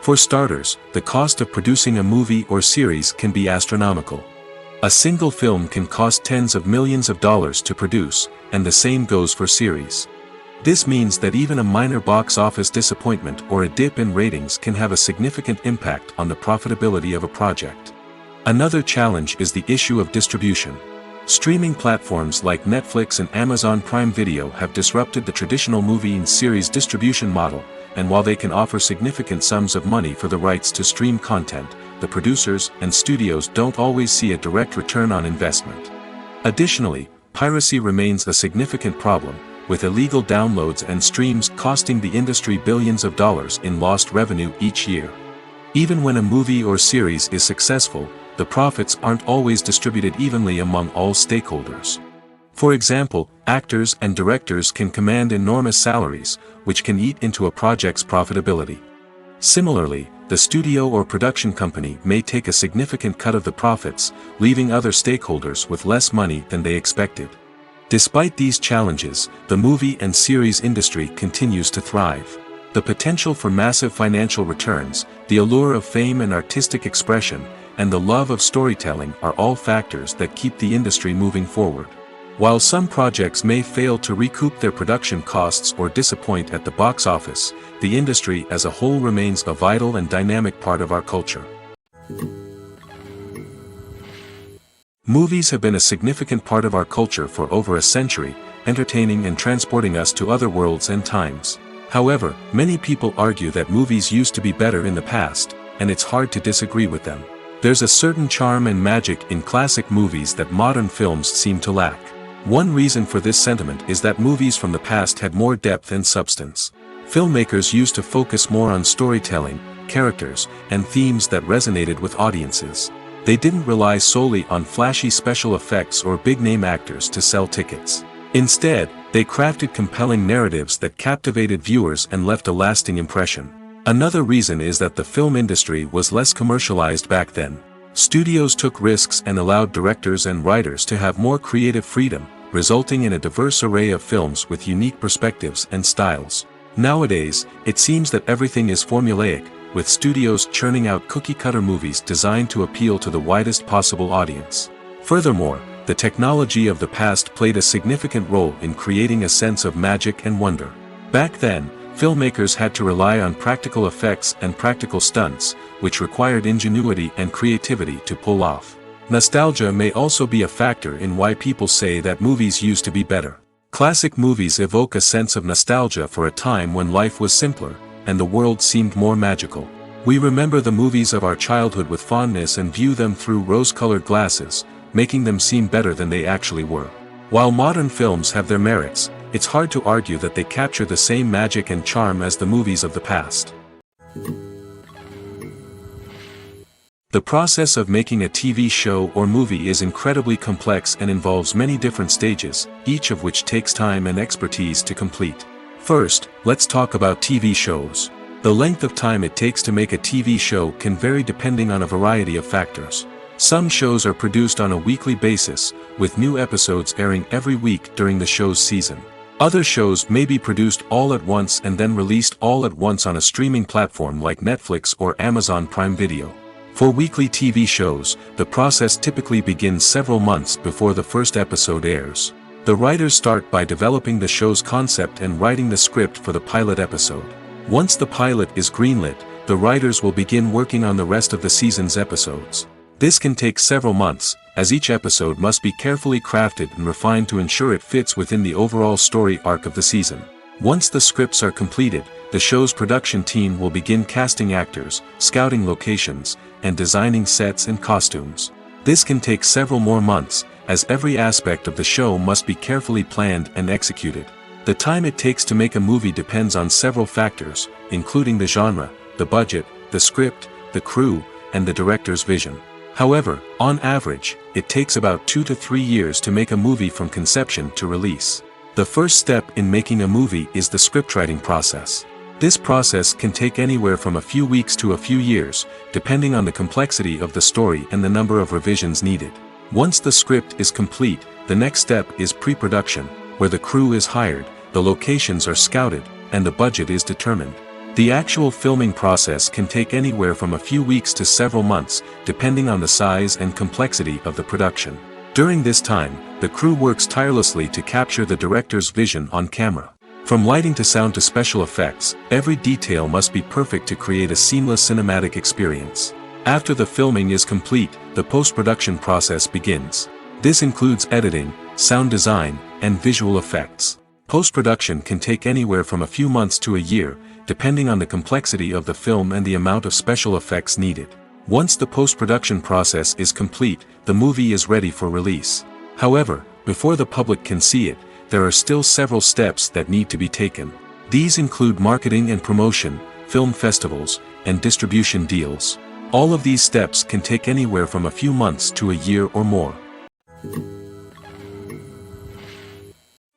For starters, the cost of producing a movie or series can be astronomical. A single film can cost tens of millions of dollars to produce, and the same goes for series. This means that even a minor box office disappointment or a dip in ratings can have a significant impact on the profitability of a project. Another challenge is the issue of distribution. Streaming platforms like Netflix and Amazon Prime Video have disrupted the traditional movie and series distribution model, and while they can offer significant sums of money for the rights to stream content, the producers and studios don't always see a direct return on investment. Additionally, piracy remains a significant problem, with illegal downloads and streams costing the industry billions of dollars in lost revenue each year. Even when a movie or series is successful, the profits aren't always distributed evenly among all stakeholders. For example, actors and directors can command enormous salaries, which can eat into a project's profitability. Similarly, the studio or production company may take a significant cut of the profits, leaving other stakeholders with less money than they expected. Despite these challenges, the movie and series industry continues to thrive. The potential for massive financial returns, the allure of fame and artistic expression, and the love of storytelling are all factors that keep the industry moving forward. While some projects may fail to recoup their production costs or disappoint at the box office, the industry as a whole remains a vital and dynamic part of our culture. Movies have been a significant part of our culture for over a century, entertaining and transporting us to other worlds and times. However, many people argue that movies used to be better in the past, and it's hard to disagree with them. There's a certain charm and magic in classic movies that modern films seem to lack. One reason for this sentiment is that movies from the past had more depth and substance. Filmmakers used to focus more on storytelling, characters, and themes that resonated with audiences. They didn't rely solely on flashy special effects or big-name actors to sell tickets. Instead, they crafted compelling narratives that captivated viewers and left a lasting impression. Another reason is that the film industry was less commercialized back then. Studios took risks and allowed directors and writers to have more creative freedom, resulting in a diverse array of films with unique perspectives and styles. Nowadays, it seems that everything is formulaic, with studios churning out cookie-cutter movies designed to appeal to the widest possible audience. Furthermore, the technology of the past played a significant role in creating a sense of magic and wonder. Back then, filmmakers had to rely on practical effects and practical stunts, which required ingenuity and creativity to pull off. Nostalgia may also be a factor in why people say that movies used to be better. Classic movies evoke a sense of nostalgia for a time when life was simpler, and the world seemed more magical. We remember the movies of our childhood with fondness and view them through rose-colored glasses, making them seem better than they actually were. While modern films have their merits, it's hard to argue that they capture the same magic and charm as the movies of the past. The process of making a TV show or movie is incredibly complex and involves many different stages, each of which takes time and expertise to complete. First, let's talk about TV shows. The length of time it takes to make a TV show can vary depending on a variety of factors. Some shows are produced on a weekly basis, with new episodes airing every week during the show's season. Other shows may be produced all at once and then released all at once on a streaming platform like Netflix or Amazon Prime Video. For weekly TV shows, the process typically begins several months before the first episode airs. The writers start by developing the show's concept and writing the script for the pilot episode. Once the pilot is greenlit, the writers will begin working on the rest of the season's episodes. This can take several months, as each episode must be carefully crafted and refined to ensure it fits within the overall story arc of the season. Once the scripts are completed, the show's production team will begin casting actors, scouting locations, and designing sets and costumes. This can take several more months, as every aspect of the show must be carefully planned and executed. The time it takes to make a movie depends on several factors, including the genre, the budget, the script, the crew, and the director's vision. However, on average, it takes about 2 to 3 years to make a movie from conception to release. The first step in making a movie is the scriptwriting process. This process can take anywhere from a few weeks to a few years, depending on the complexity of the story and the number of revisions needed. Once the script is complete, the next step is pre-production, where the crew is hired, the locations are scouted, and the budget is determined. The actual filming process can take anywhere from a few weeks to several months, depending on the size and complexity of the production. During this time, the crew works tirelessly to capture the director's vision on camera. From lighting to sound to special effects, every detail must be perfect to create a seamless cinematic experience. After the filming is complete, the post-production process begins. This includes editing, sound design, and visual effects. Post-production can take anywhere from a few months to a year, depending on the complexity of the film and the amount of special effects needed. Once the post-production process is complete, the movie is ready for release. However, before the public can see it, there are still several steps that need to be taken. These include marketing and promotion, film festivals, and distribution deals. All of these steps can take anywhere from a few months to a year or more.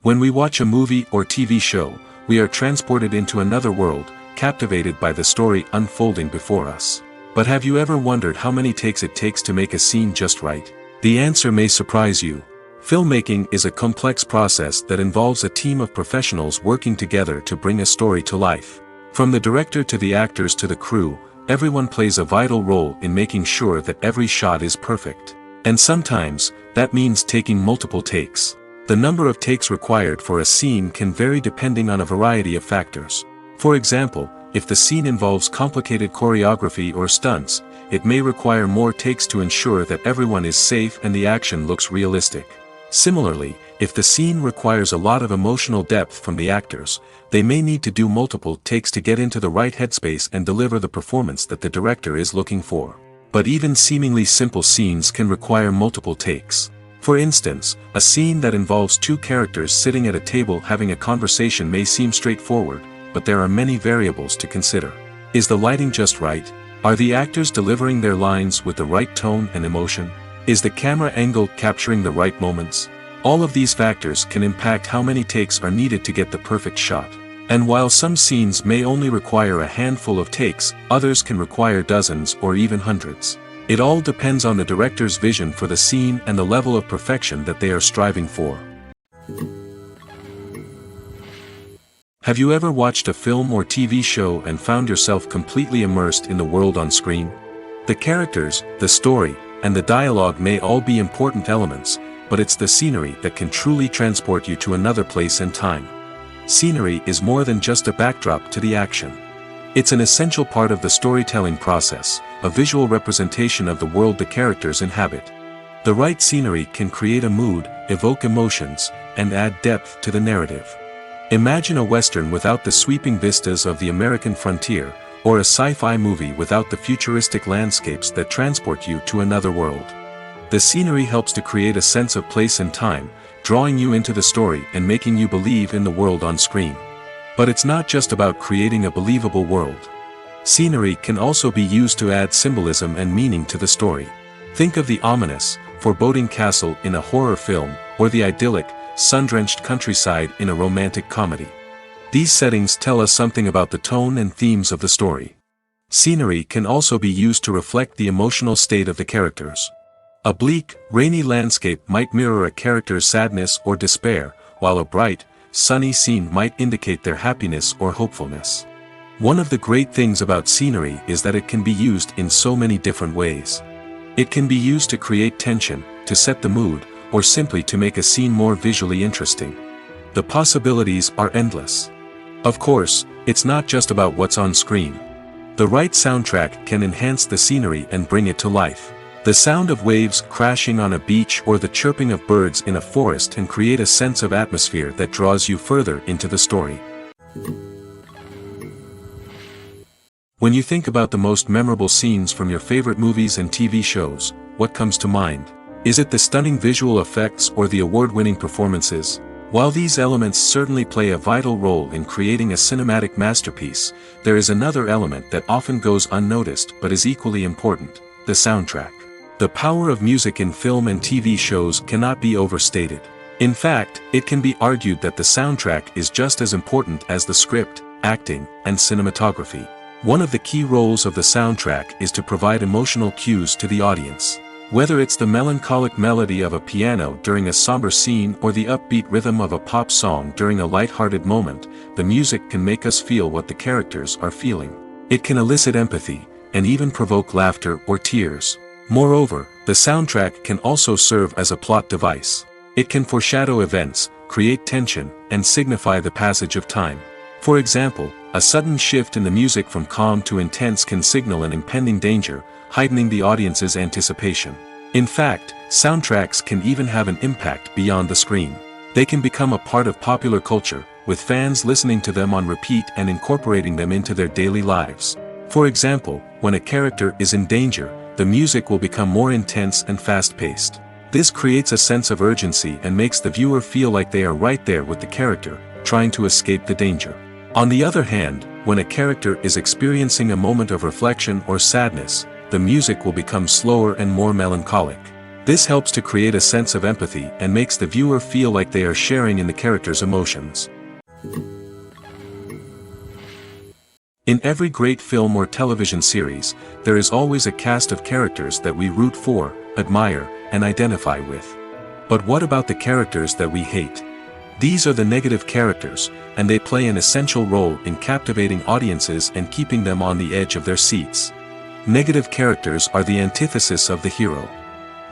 When we watch a movie or TV show, we are transported into another world, captivated by the story unfolding before us. But have you ever wondered how many takes it takes to make a scene just right? The answer may surprise you. Filmmaking is a complex process that involves a team of professionals working together to bring a story to life. From the director to the actors to the crew, everyone plays a vital role in making sure that every shot is perfect. And sometimes, that means taking multiple takes. The number of takes required for a scene can vary depending on a variety of factors. For example, if the scene involves complicated choreography or stunts, it may require more takes to ensure that everyone is safe and the action looks realistic. Similarly, if the scene requires a lot of emotional depth from the actors, they may need to do multiple takes to get into the right headspace and deliver the performance that the director is looking for. But even seemingly simple scenes can require multiple takes. For instance, a scene that involves two characters sitting at a table having a conversation may seem straightforward, but there are many variables to consider. Is the lighting just right? Are the actors delivering their lines with the right tone and emotion? Is the camera angle capturing the right moments? All of these factors can impact how many takes are needed to get the perfect shot. And while some scenes may only require a handful of takes, others can require dozens or even hundreds. It all depends on the director's vision for the scene and the level of perfection that they are striving for. Have you ever watched a film or TV show and found yourself completely immersed in the world on screen? The characters, the story, and the dialogue may all be important elements, but it's the scenery that can truly transport you to another place and time. Scenery is more than just a backdrop to the action. It's an essential part of the storytelling process, a visual representation of the world the characters inhabit. The right scenery can create a mood, evoke emotions, and add depth to the narrative. Imagine a Western without the sweeping vistas of the American frontier, or a sci-fi movie without the futuristic landscapes that transport you to another world. The scenery helps to create a sense of place and time, drawing you into the story and making you believe in the world on screen. But it's not just about creating a believable world. Scenery can also be used to add symbolism and meaning to the story. Think of the ominous, foreboding castle in a horror film, or the idyllic, sun-drenched countryside in a romantic comedy. These settings tell us something about the tone and themes of the story. Scenery can also be used to reflect the emotional state of the characters. A bleak, rainy landscape might mirror a character's sadness or despair, while a bright, sunny scene might indicate their happiness or hopefulness. One of the great things about scenery is that it can be used in so many different ways. It can be used to create tension, to set the mood, or simply to make a scene more visually interesting. The possibilities are endless. Of course, it's not just about what's on screen. The right soundtrack can enhance the scenery and bring it to life. The sound of waves crashing on a beach or the chirping of birds in a forest can create a sense of atmosphere that draws you further into the story. When you think about the most memorable scenes from your favorite movies and TV shows, what comes to mind? Is it the stunning visual effects or the award-winning performances? While these elements certainly play a vital role in creating a cinematic masterpiece, there is another element that often goes unnoticed but is equally important: the soundtrack. The power of music in film and TV shows cannot be overstated. In fact, it can be argued that the soundtrack is just as important as the script, acting, and cinematography. One of the key roles of the soundtrack is to provide emotional cues to the audience. Whether it's the melancholic melody of a piano during a somber scene or the upbeat rhythm of a pop song during a light-hearted moment, the music can make us feel what the characters are feeling. It can elicit empathy, and even provoke laughter or tears. Moreover, the soundtrack can also serve as a plot device. It can foreshadow events, create tension, and signify the passage of time. For example, a sudden shift in the music from calm to intense can signal an impending danger, heightening the audience's anticipation. In fact, soundtracks can even have an impact beyond the screen. They can become a part of popular culture, with fans listening to them on repeat and incorporating them into their daily lives. For example, when a character is in danger, the music will become more intense and fast-paced. This creates a sense of urgency and makes the viewer feel like they are right there with the character, trying to escape the danger. On the other hand, when a character is experiencing a moment of reflection or sadness, the music will become slower and more melancholic. This helps to create a sense of empathy and makes the viewer feel like they are sharing in the character's emotions. In every great film or television series, there is always a cast of characters that we root for, admire, and identify with. But what about the characters that we hate? These are the negative characters, and they play an essential role in captivating audiences and keeping them on the edge of their seats. Negative characters are the antithesis of the hero.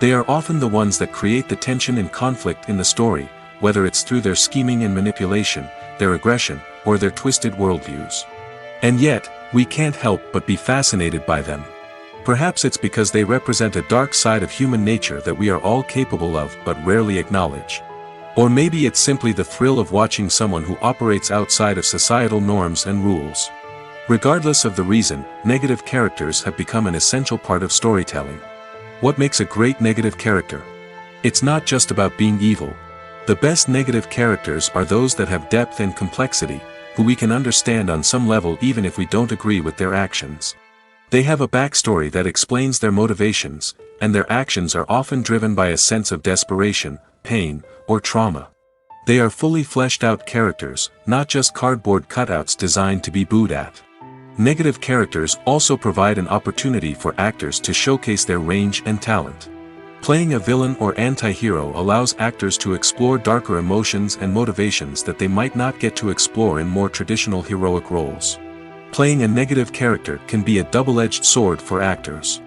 They are often the ones that create the tension and conflict in the story, whether it's through their scheming and manipulation, their aggression, or their twisted worldviews. And yet, we can't help but be fascinated by them. Perhaps it's because they represent a dark side of human nature that we are all capable of but rarely acknowledge. Or maybe it's simply the thrill of watching someone who operates outside of societal norms and rules. Regardless of the reason, negative characters have become an essential part of storytelling. What makes a great negative character? It's not just about being evil. The best negative characters are those that have depth and complexity, who we can understand on some level even if we don't agree with their actions. They have a backstory that explains their motivations, and their actions are often driven by a sense of desperation, pain, or trauma. They are fully fleshed out characters, not just cardboard cutouts designed to be booed at. Negative characters also provide an opportunity for actors to showcase their range and talent. Playing a villain or anti-hero allows actors to explore darker emotions and motivations that they might not get to explore in more traditional heroic roles. Playing a negative character can be a double-edged sword for actors.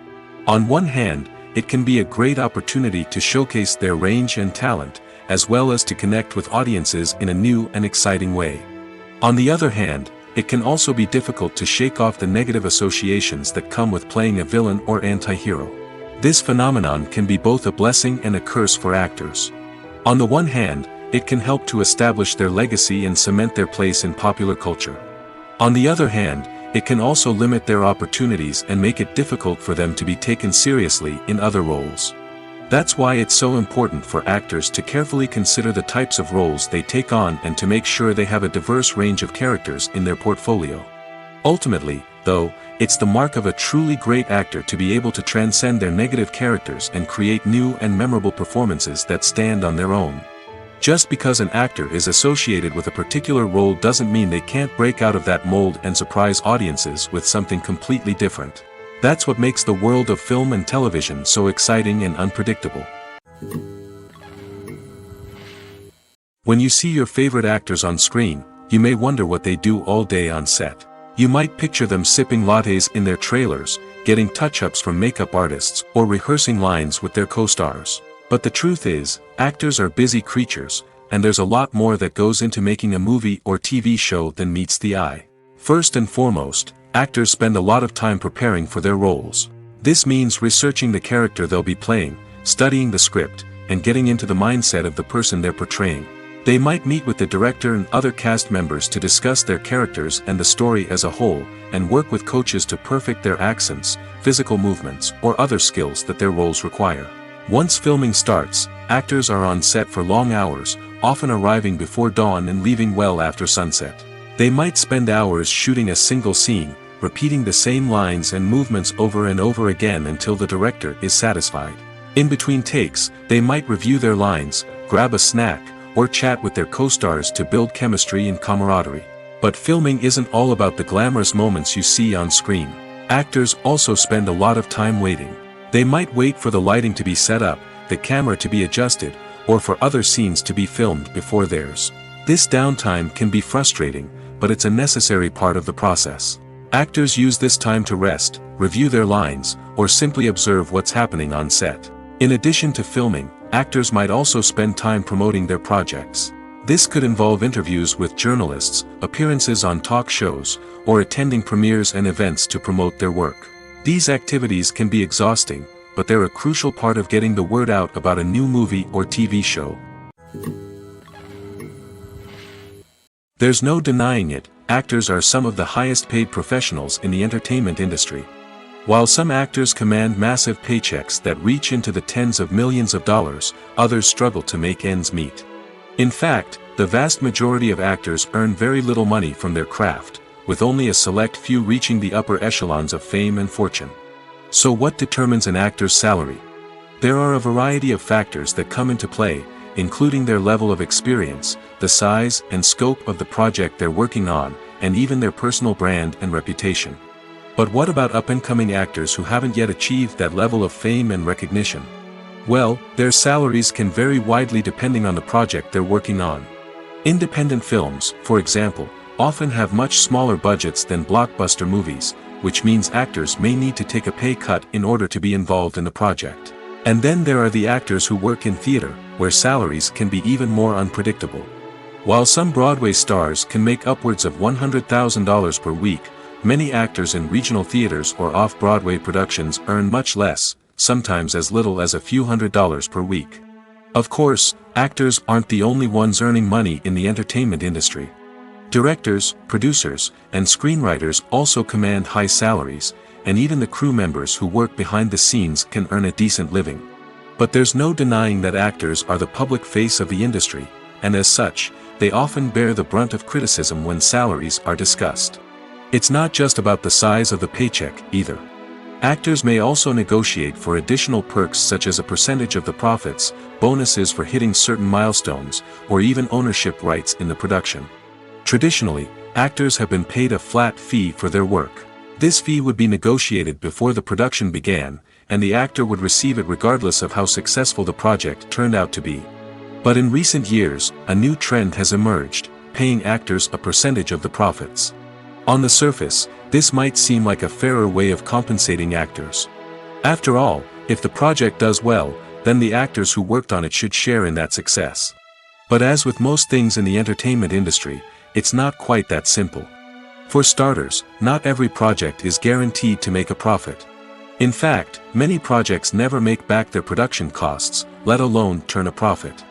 On one hand, it can be a great opportunity to showcase their range and talent, as well as to connect with audiences in a new and exciting way. On the other hand, it can also be difficult to shake off the negative associations that come with playing a villain or anti-hero. This phenomenon can be both a blessing and a curse for actors. On the one hand, it can help to establish their legacy and cement their place in popular culture. On the other hand, it can also limit their opportunities and make it difficult for them to be taken seriously in other roles. That's why it's so important for actors to carefully consider the types of roles they take on and to make sure they have a diverse range of characters in their portfolio. Ultimately, though, it's the mark of a truly great actor to be able to transcend their negative characters and create new and memorable performances that stand on their own. Just because an actor is associated with a particular role doesn't mean they can't break out of that mold and surprise audiences with something completely different. That's what makes the world of film and television so exciting and unpredictable. When you see your favorite actors on screen, you may wonder what they do all day on set. You might picture them sipping lattes in their trailers, getting touch-ups from makeup artists, or rehearsing lines with their co-stars. But the truth is, actors are busy creatures, and there's a lot more that goes into making a movie or TV show than meets the eye. First and foremost, actors spend a lot of time preparing for their roles. This means researching the character they'll be playing, studying the script, and getting into the mindset of the person they're portraying. They might meet with the director and other cast members to discuss their characters and the story as a whole, and work with coaches to perfect their accents, physical movements, or other skills that their roles require. Once filming starts, actors are on set for long hours, often arriving before dawn and leaving well after sunset. They might spend hours shooting a single scene, repeating the same lines and movements over and over again until the director is satisfied. In between takes, they might review their lines, grab a snack, or chat with their co-stars to build chemistry and camaraderie. But filming isn't all about the glamorous moments you see on screen. Actors also spend a lot of time waiting. They might wait for the lighting to be set up, the camera to be adjusted, or for other scenes to be filmed before theirs. This downtime can be frustrating, but it's a necessary part of the process. Actors use this time to rest, review their lines, or simply observe what's happening on set. In addition to filming, actors might also spend time promoting their projects. This could involve interviews with journalists, appearances on talk shows, or attending premieres and events to promote their work. These activities can be exhausting, but they're a crucial part of getting the word out about a new movie or TV show. There's no denying it, actors are some of the highest paid professionals in the entertainment industry. While some actors command massive paychecks that reach into the tens of millions of dollars, others struggle to make ends meet. In fact, the vast majority of actors earn very little money from their craft, with only a select few reaching the upper echelons of fame and fortune. So what determines an actor's salary? There are a variety of factors that come into play, including their level of experience, the size and scope of the project they're working on, and even their personal brand and reputation. But what about up-and-coming actors who haven't yet achieved that level of fame and recognition? Well, their salaries can vary widely depending on the project they're working on. Independent films, for example, often have much smaller budgets than blockbuster movies, which means actors may need to take a pay cut in order to be involved in the project. And then there are the actors who work in theater, where salaries can be even more unpredictable. While some Broadway stars can make upwards of $100,000 per week, many actors in regional theaters or off-Broadway productions earn much less, sometimes as little as a few $100s per week. Of course, actors aren't the only ones earning money in the entertainment industry. Directors, producers, and screenwriters also command high salaries, and even the crew members who work behind the scenes can earn a decent living. But there's no denying that actors are the public face of the industry, and as such, they often bear the brunt of criticism when salaries are discussed. It's not just about the size of the paycheck, either. Actors may also negotiate for additional perks such as a percentage of the profits, bonuses for hitting certain milestones, or even ownership rights in the production. Traditionally, actors have been paid a flat fee for their work. This fee would be negotiated before the production began, and the actor would receive it regardless of how successful the project turned out to be. But in recent years, a new trend has emerged, paying actors a percentage of the profits. On the surface, this might seem like a fairer way of compensating actors. After all, if the project does well, then the actors who worked on it should share in that success. But as with most things in the entertainment industry, it's not quite that simple. For starters, not every project is guaranteed to make a profit. In fact, many projects never make back their production costs, let alone turn a profit.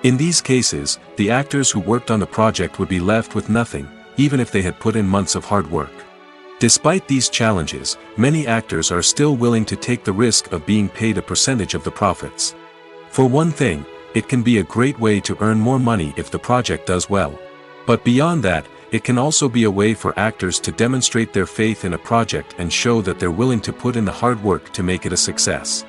In these cases, the actors who worked on the project would be left with nothing, even if they had put in months of hard work. Despite these challenges, many actors are still willing to take the risk of being paid a percentage of the profits. For one thing, it can be a great way to earn more money if the project does well. But beyond that, it can also be a way for actors to demonstrate their faith in a project and show that they're willing to put in the hard work to make it a success.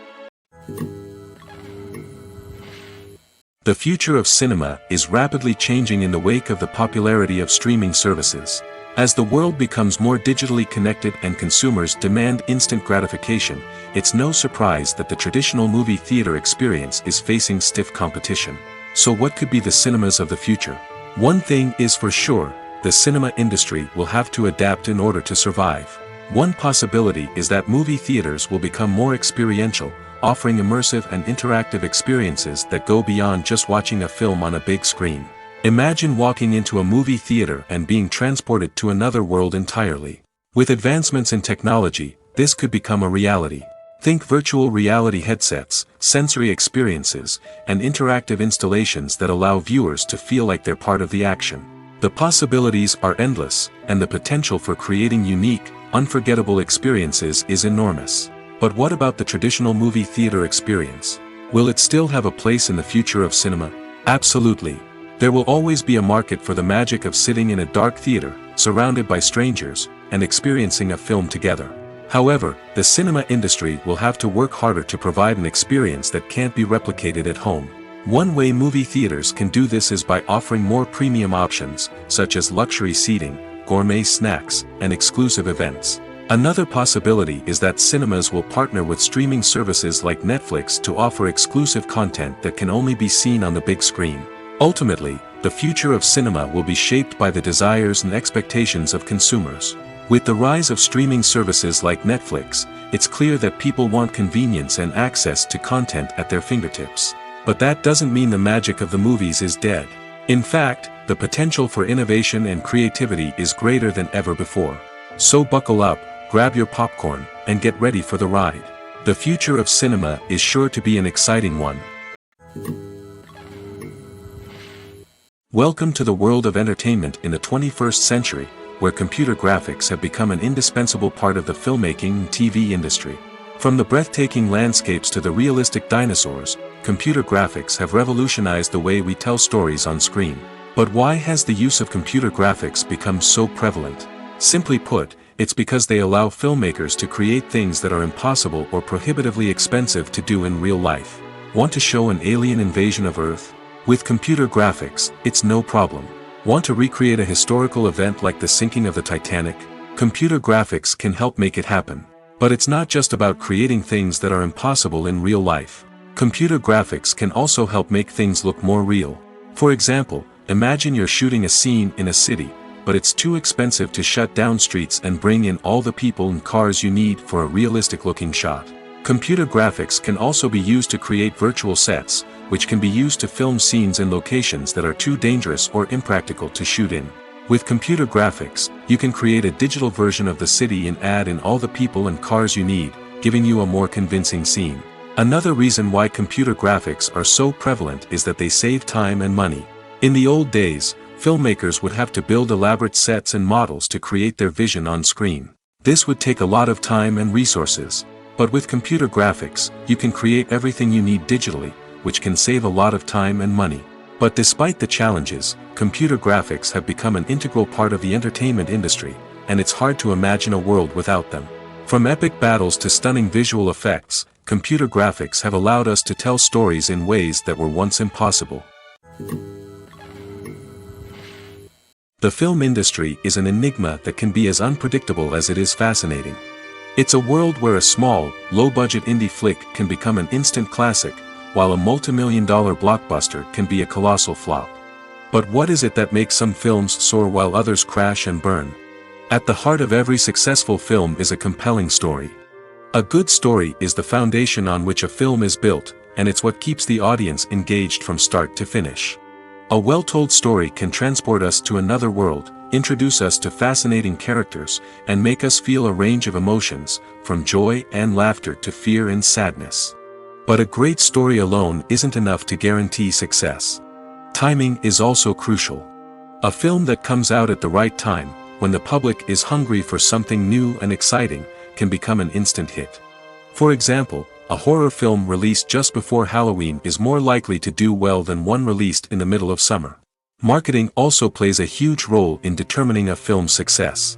The future of cinema is rapidly changing in the wake of the popularity of streaming services. As the world becomes more digitally connected and consumers demand instant gratification, it's no surprise that the traditional movie theater experience is facing stiff competition. So what could be the cinemas of the future? One thing is for sure, the cinema industry will have to adapt in order to survive. One possibility is that movie theaters will become more experiential, offering immersive and interactive experiences that go beyond just watching a film on a big screen. Imagine walking into a movie theater and being transported to another world entirely. With advancements in technology, this could become a reality. Think virtual reality headsets, sensory experiences, and interactive installations that allow viewers to feel like they're part of the action. The possibilities are endless, and the potential for creating unique, unforgettable experiences is enormous. But what about the traditional movie theater experience? Will it still have a place in the future of cinema? Absolutely. There will always be a market for the magic of sitting in a dark theater, surrounded by strangers, and experiencing a film together. However, the cinema industry will have to work harder to provide an experience that can't be replicated at home. One way movie theaters can do this is by offering more premium options, such as luxury seating, gourmet snacks, and exclusive events. Another possibility is that cinemas will partner with streaming services like Netflix to offer exclusive content that can only be seen on the big screen. Ultimately, the future of cinema will be shaped by the desires and expectations of consumers. With the rise of streaming services like Netflix, it's clear that people want convenience and access to content at their fingertips. But that doesn't mean the magic of the movies is dead. In fact, the potential for innovation and creativity is greater than ever before. So buckle up, grab your popcorn, and get ready for the ride. The future of cinema is sure to be an exciting one. Welcome to the world of entertainment in the 21st century, where computer graphics have become an indispensable part of the filmmaking and TV industry. From the breathtaking landscapes to the realistic dinosaurs, computer graphics have revolutionized the way we tell stories on screen. But why has the use of computer graphics become so prevalent? Simply put, it's because they allow filmmakers to create things that are impossible or prohibitively expensive to do in real life. Want to show an alien invasion of Earth? With computer graphics, it's no problem. Want to recreate a historical event like the sinking of the Titanic? Computer graphics can help make it happen. But it's not just about creating things that are impossible in real life. Computer graphics can also help make things look more real. For example, imagine you're shooting a scene in a city, but it's too expensive to shut down streets and bring in all the people and cars you need for a realistic-looking shot. Computer graphics can also be used to create virtual sets, which can be used to film scenes in locations that are too dangerous or impractical to shoot in. With computer graphics, you can create a digital version of the city and add in all the people and cars you need, giving you a more convincing scene. Another reason why computer graphics are so prevalent is that they save time and money. In the old days, filmmakers would have to build elaborate sets and models to create their vision on screen. This would take a lot of time and resources. But with computer graphics, you can create everything you need digitally, which can save a lot of time and money. But despite the challenges, computer graphics have become an integral part of the entertainment industry, and it's hard to imagine a world without them. From epic battles to stunning visual effects, computer graphics have allowed us to tell stories in ways that were once impossible. The film industry is an enigma that can be as unpredictable as it is fascinating. It's a world where a small, low-budget indie flick can become an instant classic, while a multi-million-dollar blockbuster can be a colossal flop. But what is it that makes some films soar while others crash and burn? At the heart of every successful film is a compelling story. A good story is the foundation on which a film is built, and it's what keeps the audience engaged from start to finish. A well-told story can transport us to another world, introduce us to fascinating characters, and make us feel a range of emotions, from joy and laughter to fear and sadness. But a great story alone isn't enough to guarantee success. Timing is also crucial. A film that comes out at the right time, when the public is hungry for something new and exciting, can become an instant hit. For example, a horror film released just before Halloween is more likely to do well than one released in the middle of summer. Marketing also plays a huge role in determining a film's success.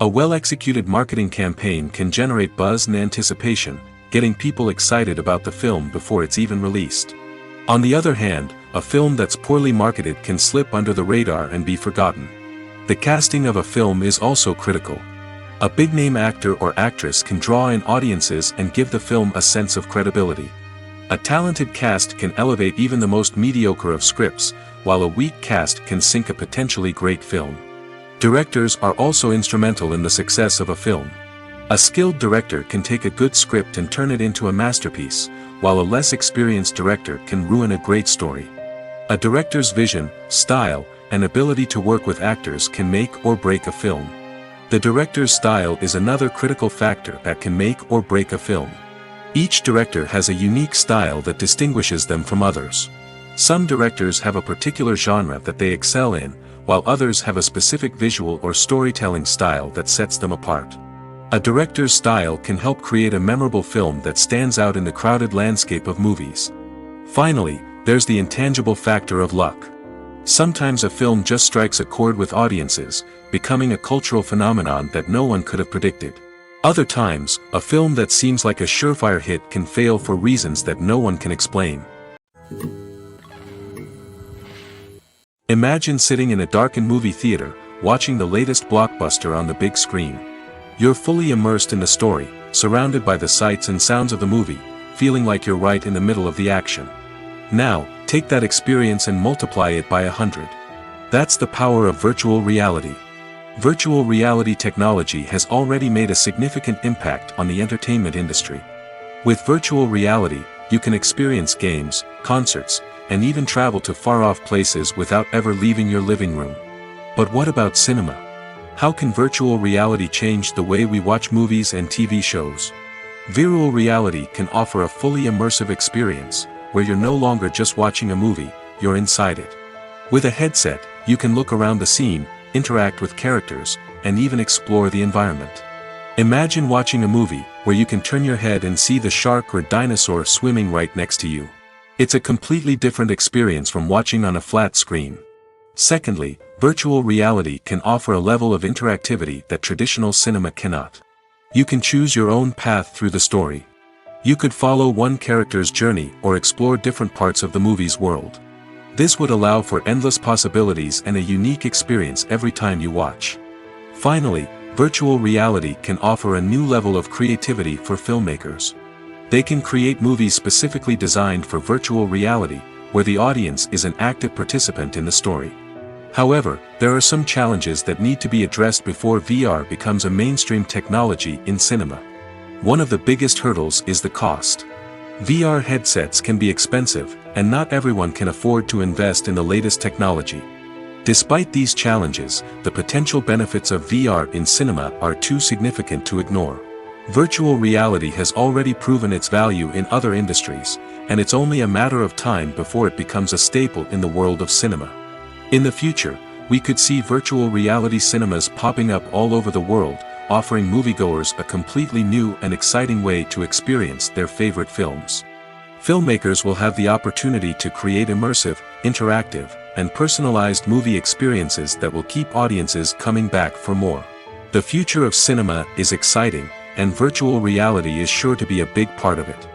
A well-executed marketing campaign can generate buzz and anticipation, getting people excited about the film before it's even released. On the other hand, a film that's poorly marketed can slip under the radar and be forgotten. The casting of a film is also critical. A big-name actor or actress can draw in audiences and give the film a sense of credibility. A talented cast can elevate even the most mediocre of scripts, while a weak cast can sink a potentially great film. Directors are also instrumental in the success of a film. A skilled director can take a good script and turn it into a masterpiece, while a less experienced director can ruin a great story. A director's vision, style, and ability to work with actors can make or break a film. The director's style is another critical factor that can make or break a film. Each director has a unique style that distinguishes them from others. Some directors have a particular genre that they excel in, while others have a specific visual or storytelling style that sets them apart. A director's style can help create a memorable film that stands out in the crowded landscape of movies. Finally, there's the intangible factor of luck. Sometimes a film just strikes a chord with audiences, becoming a cultural phenomenon that no one could have predicted. Other times, a film that seems like a surefire hit can fail for reasons that no one can explain. Imagine sitting in a darkened movie theater, watching the latest blockbuster on the big screen. You're fully immersed in the story, surrounded by the sights and sounds of the movie, feeling like you're right in the middle of the action. Now, take that experience and multiply it by 100. That's the power of virtual reality. Virtual reality technology has already made a significant impact on the entertainment industry. With virtual reality, you can experience games, concerts, and even travel to far-off places without ever leaving your living room. But what about cinema? How can virtual reality change the way we watch movies and TV shows? Virtual reality can offer a fully immersive experience, where you're no longer just watching a movie, you're inside it. With a headset, you can look around the scene, interact with characters, and even explore the environment. Imagine watching a movie where you can turn your head and see the shark or dinosaur swimming right next to you. It's a completely different experience from watching on a flat screen. Secondly, virtual reality can offer a level of interactivity that traditional cinema cannot. You can choose your own path through the story. You could follow one character's journey or explore different parts of the movie's world. This would allow for endless possibilities and a unique experience every time you watch. Finally, virtual reality can offer a new level of creativity for filmmakers. They can create movies specifically designed for virtual reality, where the audience is an active participant in the story. However, there are some challenges that need to be addressed before VR becomes a mainstream technology in cinema. One of the biggest hurdles is the cost. VR headsets can be expensive, and not everyone can afford to invest in the latest technology. Despite these challenges, the potential benefits of VR in cinema are too significant to ignore. Virtual reality has already proven its value in other industries, and it's only a matter of time before it becomes a staple in the world of cinema. In the future, we could see virtual reality cinemas popping up all over the world, offering moviegoers a completely new and exciting way to experience their favorite films. Filmmakers will have the opportunity to create immersive, interactive, and personalized movie experiences that will keep audiences coming back for more. The future of cinema is exciting, and virtual reality is sure to be a big part of it.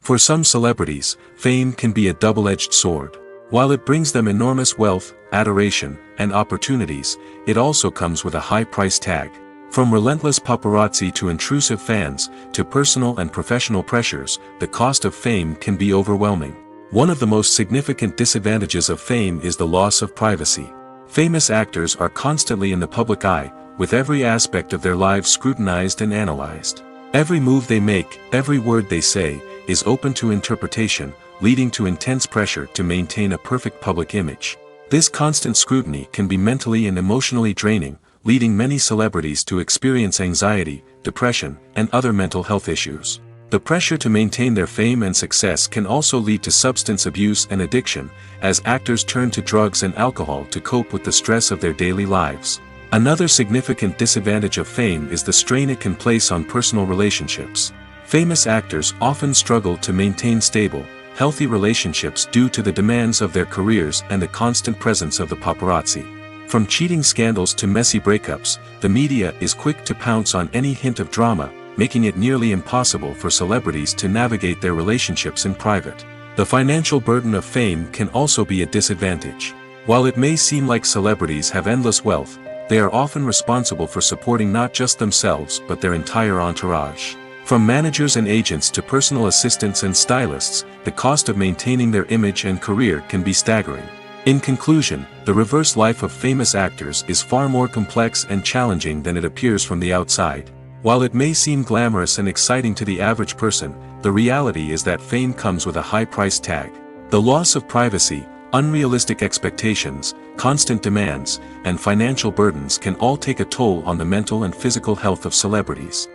For some celebrities, fame can be a double-edged sword. While it brings them enormous wealth, adoration, and opportunities, it also comes with a high price tag. From relentless paparazzi to intrusive fans, to personal and professional pressures, the cost of fame can be overwhelming. One of the most significant disadvantages of fame is the loss of privacy. Famous actors are constantly in the public eye, with every aspect of their lives scrutinized and analyzed. Every move they make, every word they say, is open to interpretation, leading to intense pressure to maintain a perfect public image. This constant scrutiny can be mentally and emotionally draining, leading many celebrities to experience anxiety, depression, and other mental health issues. The pressure to maintain their fame and success can also lead to substance abuse and addiction, as actors turn to drugs and alcohol to cope with the stress of their daily lives. Another significant disadvantage of fame is the strain it can place on personal relationships. Famous actors often struggle to maintain stable, healthy relationships due to the demands of their careers and the constant presence of the paparazzi. From cheating scandals to messy breakups, the media is quick to pounce on any hint of drama, making it nearly impossible for celebrities to navigate their relationships in private. The financial burden of fame can also be a disadvantage. While it may seem like celebrities have endless wealth, they are often responsible for supporting not just themselves but their entire entourage. From managers and agents to personal assistants and stylists, the cost of maintaining their image and career can be staggering. In conclusion, the reverse life of famous actors is far more complex and challenging than it appears from the outside. While it may seem glamorous and exciting to the average person, the reality is that fame comes with a high price tag. The loss of privacy, unrealistic expectations, constant demands, and financial burdens can all take a toll on the mental and physical health of celebrities.